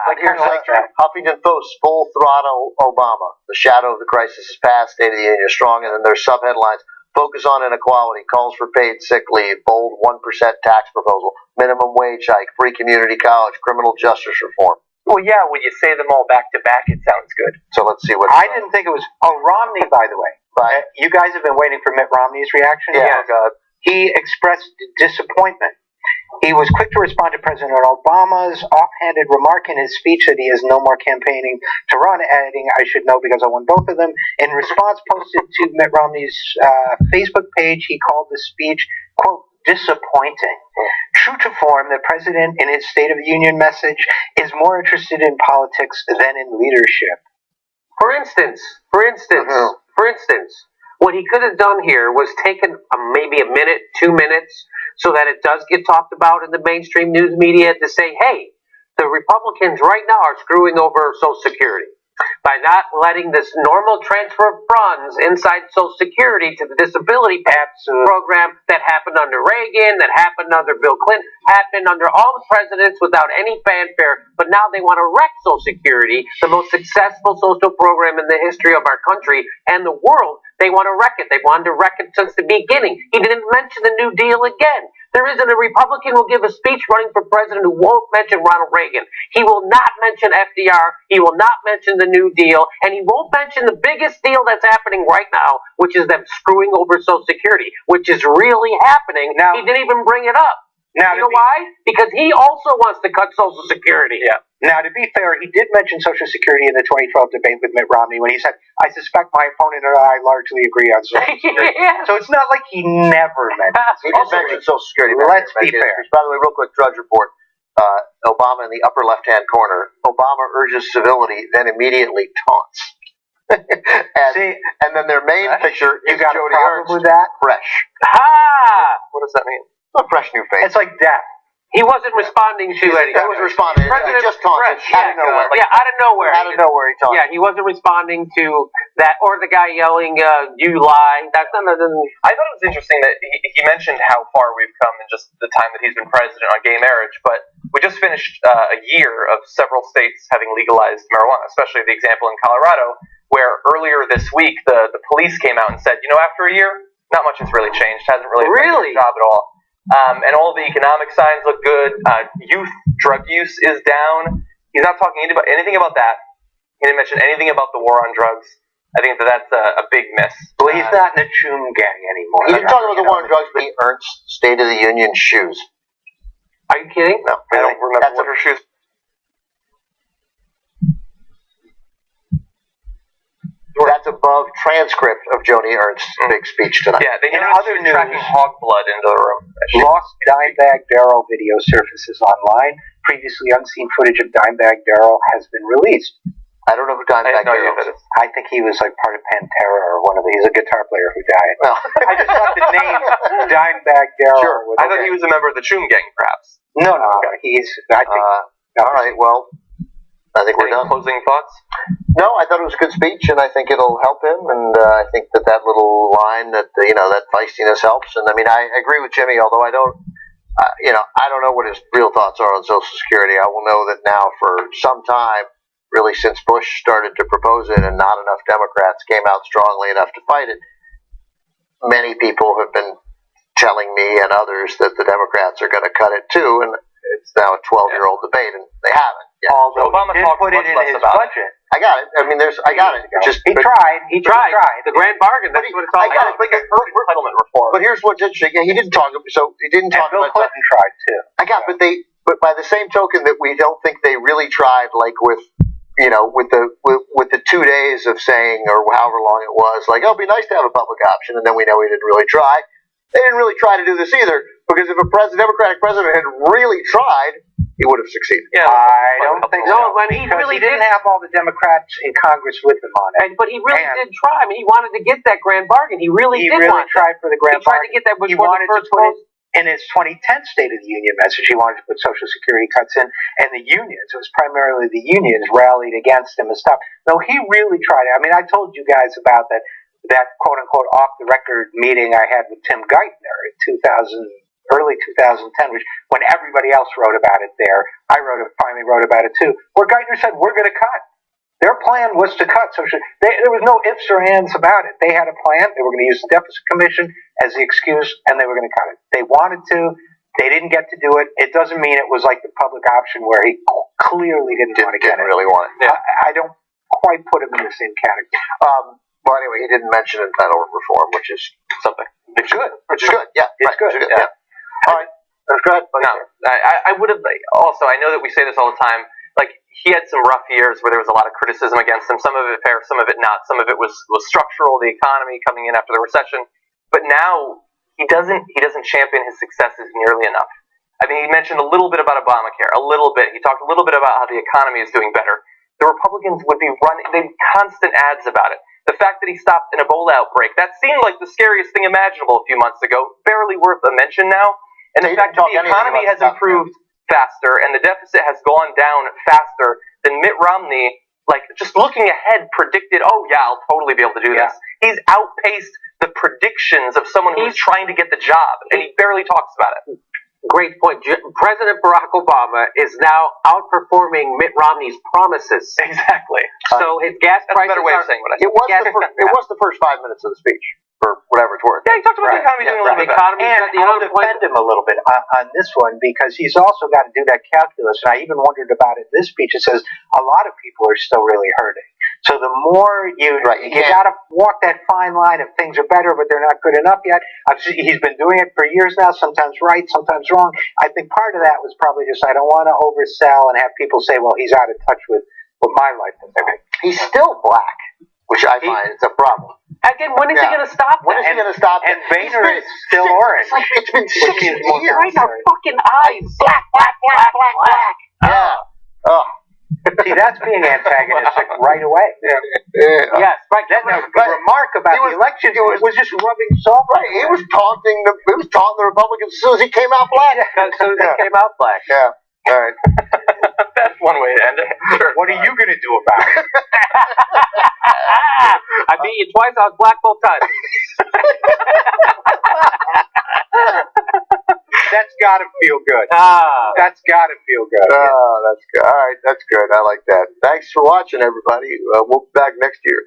But here's Huffington Post, full throttle Obama. The shadow of the crisis is past. State of the Union is strong. And then there's sub-headlines. Focus on inequality. Calls for paid sick leave. Bold 1% tax proposal. Minimum wage hike. Free community college. Criminal justice reform. Well, yeah, when you say them all back to back, it sounds good. So let's see what... I didn't think it was... Oh, Romney, by the way. You guys have been waiting for Mitt Romney's reaction? Yeah. He expressed disappointment. He was quick to respond to President Obama's offhanded remark in his speech that he has no more campaigning to run, adding, "I should know because I won both of them." In response posted to Mitt Romney's Facebook page, he called the speech, quote, "disappointing." True to form, the president in his State of the Union message is more interested in politics than in leadership. For instance, what he could have done here was taken maybe a minute, 2 minutes, so that it does get talked about in the mainstream news media to say, hey, the Republicans right now are screwing over Social Security by not letting this normal transfer of funds inside Social Security to the disability program that happened under Reagan, that happened under Bill Clinton, happened under all the presidents without any fanfare, but now they want to wreck Social Security, the most successful social program in the history of our country and the world. They want to wreck it. They wanted to wreck it since the beginning. He didn't mention the New Deal again. There isn't a Republican who will give a speech running for president who won't mention Ronald Reagan. He will not mention FDR. He will not mention the New Deal. And he won't mention the biggest deal that's happening right now, which is them screwing over Social Security, which is really happening. Now, he didn't even bring it up. Now, you know why? Because he also wants to cut Social Security. Yeah. Now, to be fair, he did mention Social Security in the 2012 debate with Mitt Romney when he said, "I suspect my opponent and I largely agree on Social Security." Yes. So it's not like he never mentioned He did mention Social Security. Let's be fair. By the way, real quick, Drudge Report. Obama in the upper left-hand corner. Obama urges civility, then immediately taunts. and then their main picture is Jody Ernst, with that? fresh. What does that mean? A fresh new face. It's like death. He wasn't responding to anything. He was responding. He just taunted out of nowhere. Out of nowhere. Out of nowhere, he taunted. Yeah, he wasn't responding to that, or the guy yelling, "You lie." That's none of them. I thought it was interesting that he mentioned how far we've come in just the time that he's been president on gay marriage, but we just finished a year of several states having legalized marijuana, especially the example in Colorado, where earlier this week the police came out and said, after a year, not much has really changed, hasn't really affected the job at all. And all the economic signs look good. Youth drug use is down. He's not talking anything about that. He didn't mention anything about the war on drugs. I think that's a big miss. Well, he's not in the Choom gang anymore. He didn't talk about the war on drugs, but he earned State of the Union shoes. Are you kidding? No, I don't remember what her shoes. That's above transcript of Joni Ernst's big speech tonight. Yeah, they In noticed other she was tracking news, hog blood into the room. Lost Dimebag Darrell video surfaces online. Previously unseen footage of Dimebag Darrell has been released. I don't know who Dimebag Darrell is. I think he was like part of Pantera or he's a guitar player who died. No. I just thought the name Dimebag Darrell. Sure. I thought he was a member of the Choom gang, perhaps. No, he's. I think. All right. Well, I think we're done. Closing thoughts? No, I thought it was a good speech, and I think it'll help him. And I think that little line that that feistiness helps. And I mean, I agree with Jimmy, although I don't. I don't know what his real thoughts are on Social Security. I will know that now for some time, really since Bush started to propose it, and not enough Democrats came out strongly enough to fight it. Many people have been telling me and others that the Democrats are going to cut it too, and it's now a 12-year-old debate, and they haven't. Yeah. Although Obama he did put it in his budget. I got it. I mean, I got it. He tried. He tried. The grand bargain. That's what it's all about. Like entitlement reform. But here's what's interesting. Yeah, he didn't talk. So he didn't talk Bill about. Clinton tried too. I got, but by the same token that we don't think they really tried, like with the 2 days of saying or however long it was, like, oh, it'd be nice to have a public option, and then we know he didn't really try. they didn't really try to do this either, because if a Democratic president had really tried, he would have succeeded. Yeah, I don't think so. No, when he Because really he didn't have all the Democrats in Congress with him on it. but he really And- did try. I mean, he wanted to get that grand bargain. He really He did really want tried for the He grand tried bargain. to get that, which He was wanted the to first put vote. in his 2010 State of the Union message, he wanted to put Social Security cuts in, and the unions, it was primarily the unions, rallied against him and stuff. No, he really tried it. I mean, I told you guys about that quote-unquote off-the-record meeting I had with Tim Geithner in early 2010, which when everybody else wrote about it there, I finally wrote about it too, where Geithner said, we're going to cut. Their plan was to cut Social There was no ifs or ands about it. They had a plan. They were going to use the Deficit Commission as the excuse, and they were going to cut it. They wanted to. They didn't get to do it. It doesn't mean it was like the public option where he clearly didn't want to get it. Really want it. Yeah. I don't quite put him in the same category. Well, anyway, he didn't mention entitlement reform, which is something. It's good. Which is good. Yeah, It's good. Yeah. All right. That's good. No, I would have also. I know that we say this all the time. Like, he had some rough years where there was a lot of criticism against him. Some of it fair, some of it not. Some of it was structural, the economy coming in after the recession. But now he doesn't champion his successes nearly enough. I mean, he mentioned a little bit about Obamacare, a little bit. He talked a little bit about how the economy is doing better. The Republicans would be they'd constant ads about it. The fact that he stopped an Ebola outbreak, that seemed like the scariest thing imaginable a few months ago. Barely worth a mention now. And the fact that the economy has improved faster and the deficit has gone down faster than Mitt Romney, like, just looking ahead, predicted, oh yeah, I'll totally be able to do this. He's outpaced the predictions of someone who's trying to get the job, and he barely talks about it. Great point. President Barack Obama is now outperforming Mitt Romney's promises. Exactly. So his gas That's prices a better way are... of saying what I said. It was the first 5 minutes of the speech, for whatever it's worth. Yeah, he talked about the economy doing a little bit better. And I'll defend him a little bit on this one, because he's also got to do that calculus. And I even wondered about it in this speech. It says a lot of people are still really hurting. So the more you got to walk that fine line of things are better, but they're not good enough yet. He's been doing it for years now, sometimes right, sometimes wrong. I think part of that was probably just, I don't want to oversell and have people say, well, he's out of touch with my life is. He's still black, which I find it's a problem. Again, when is he going to stop that? When is he going to stop And Boehner is still orange. It's been 6 years. Right in our fucking eyes. Black, black, black, black, black. Yeah. Oh. See, that's being antagonistic right away. Yes, right. The remark about the election was just rubbing salt. Right. He was taunting the Republicans as soon as he came out black. As soon as he came out black. Yeah. All right. That's one way to end it. Sure. What are you going to do about it? I beat you twice. I was black both times. That's got to feel good. That's got to feel good. Oh, that's good. All right, that's good. I like that. Thanks for watching, everybody. We'll be back next year.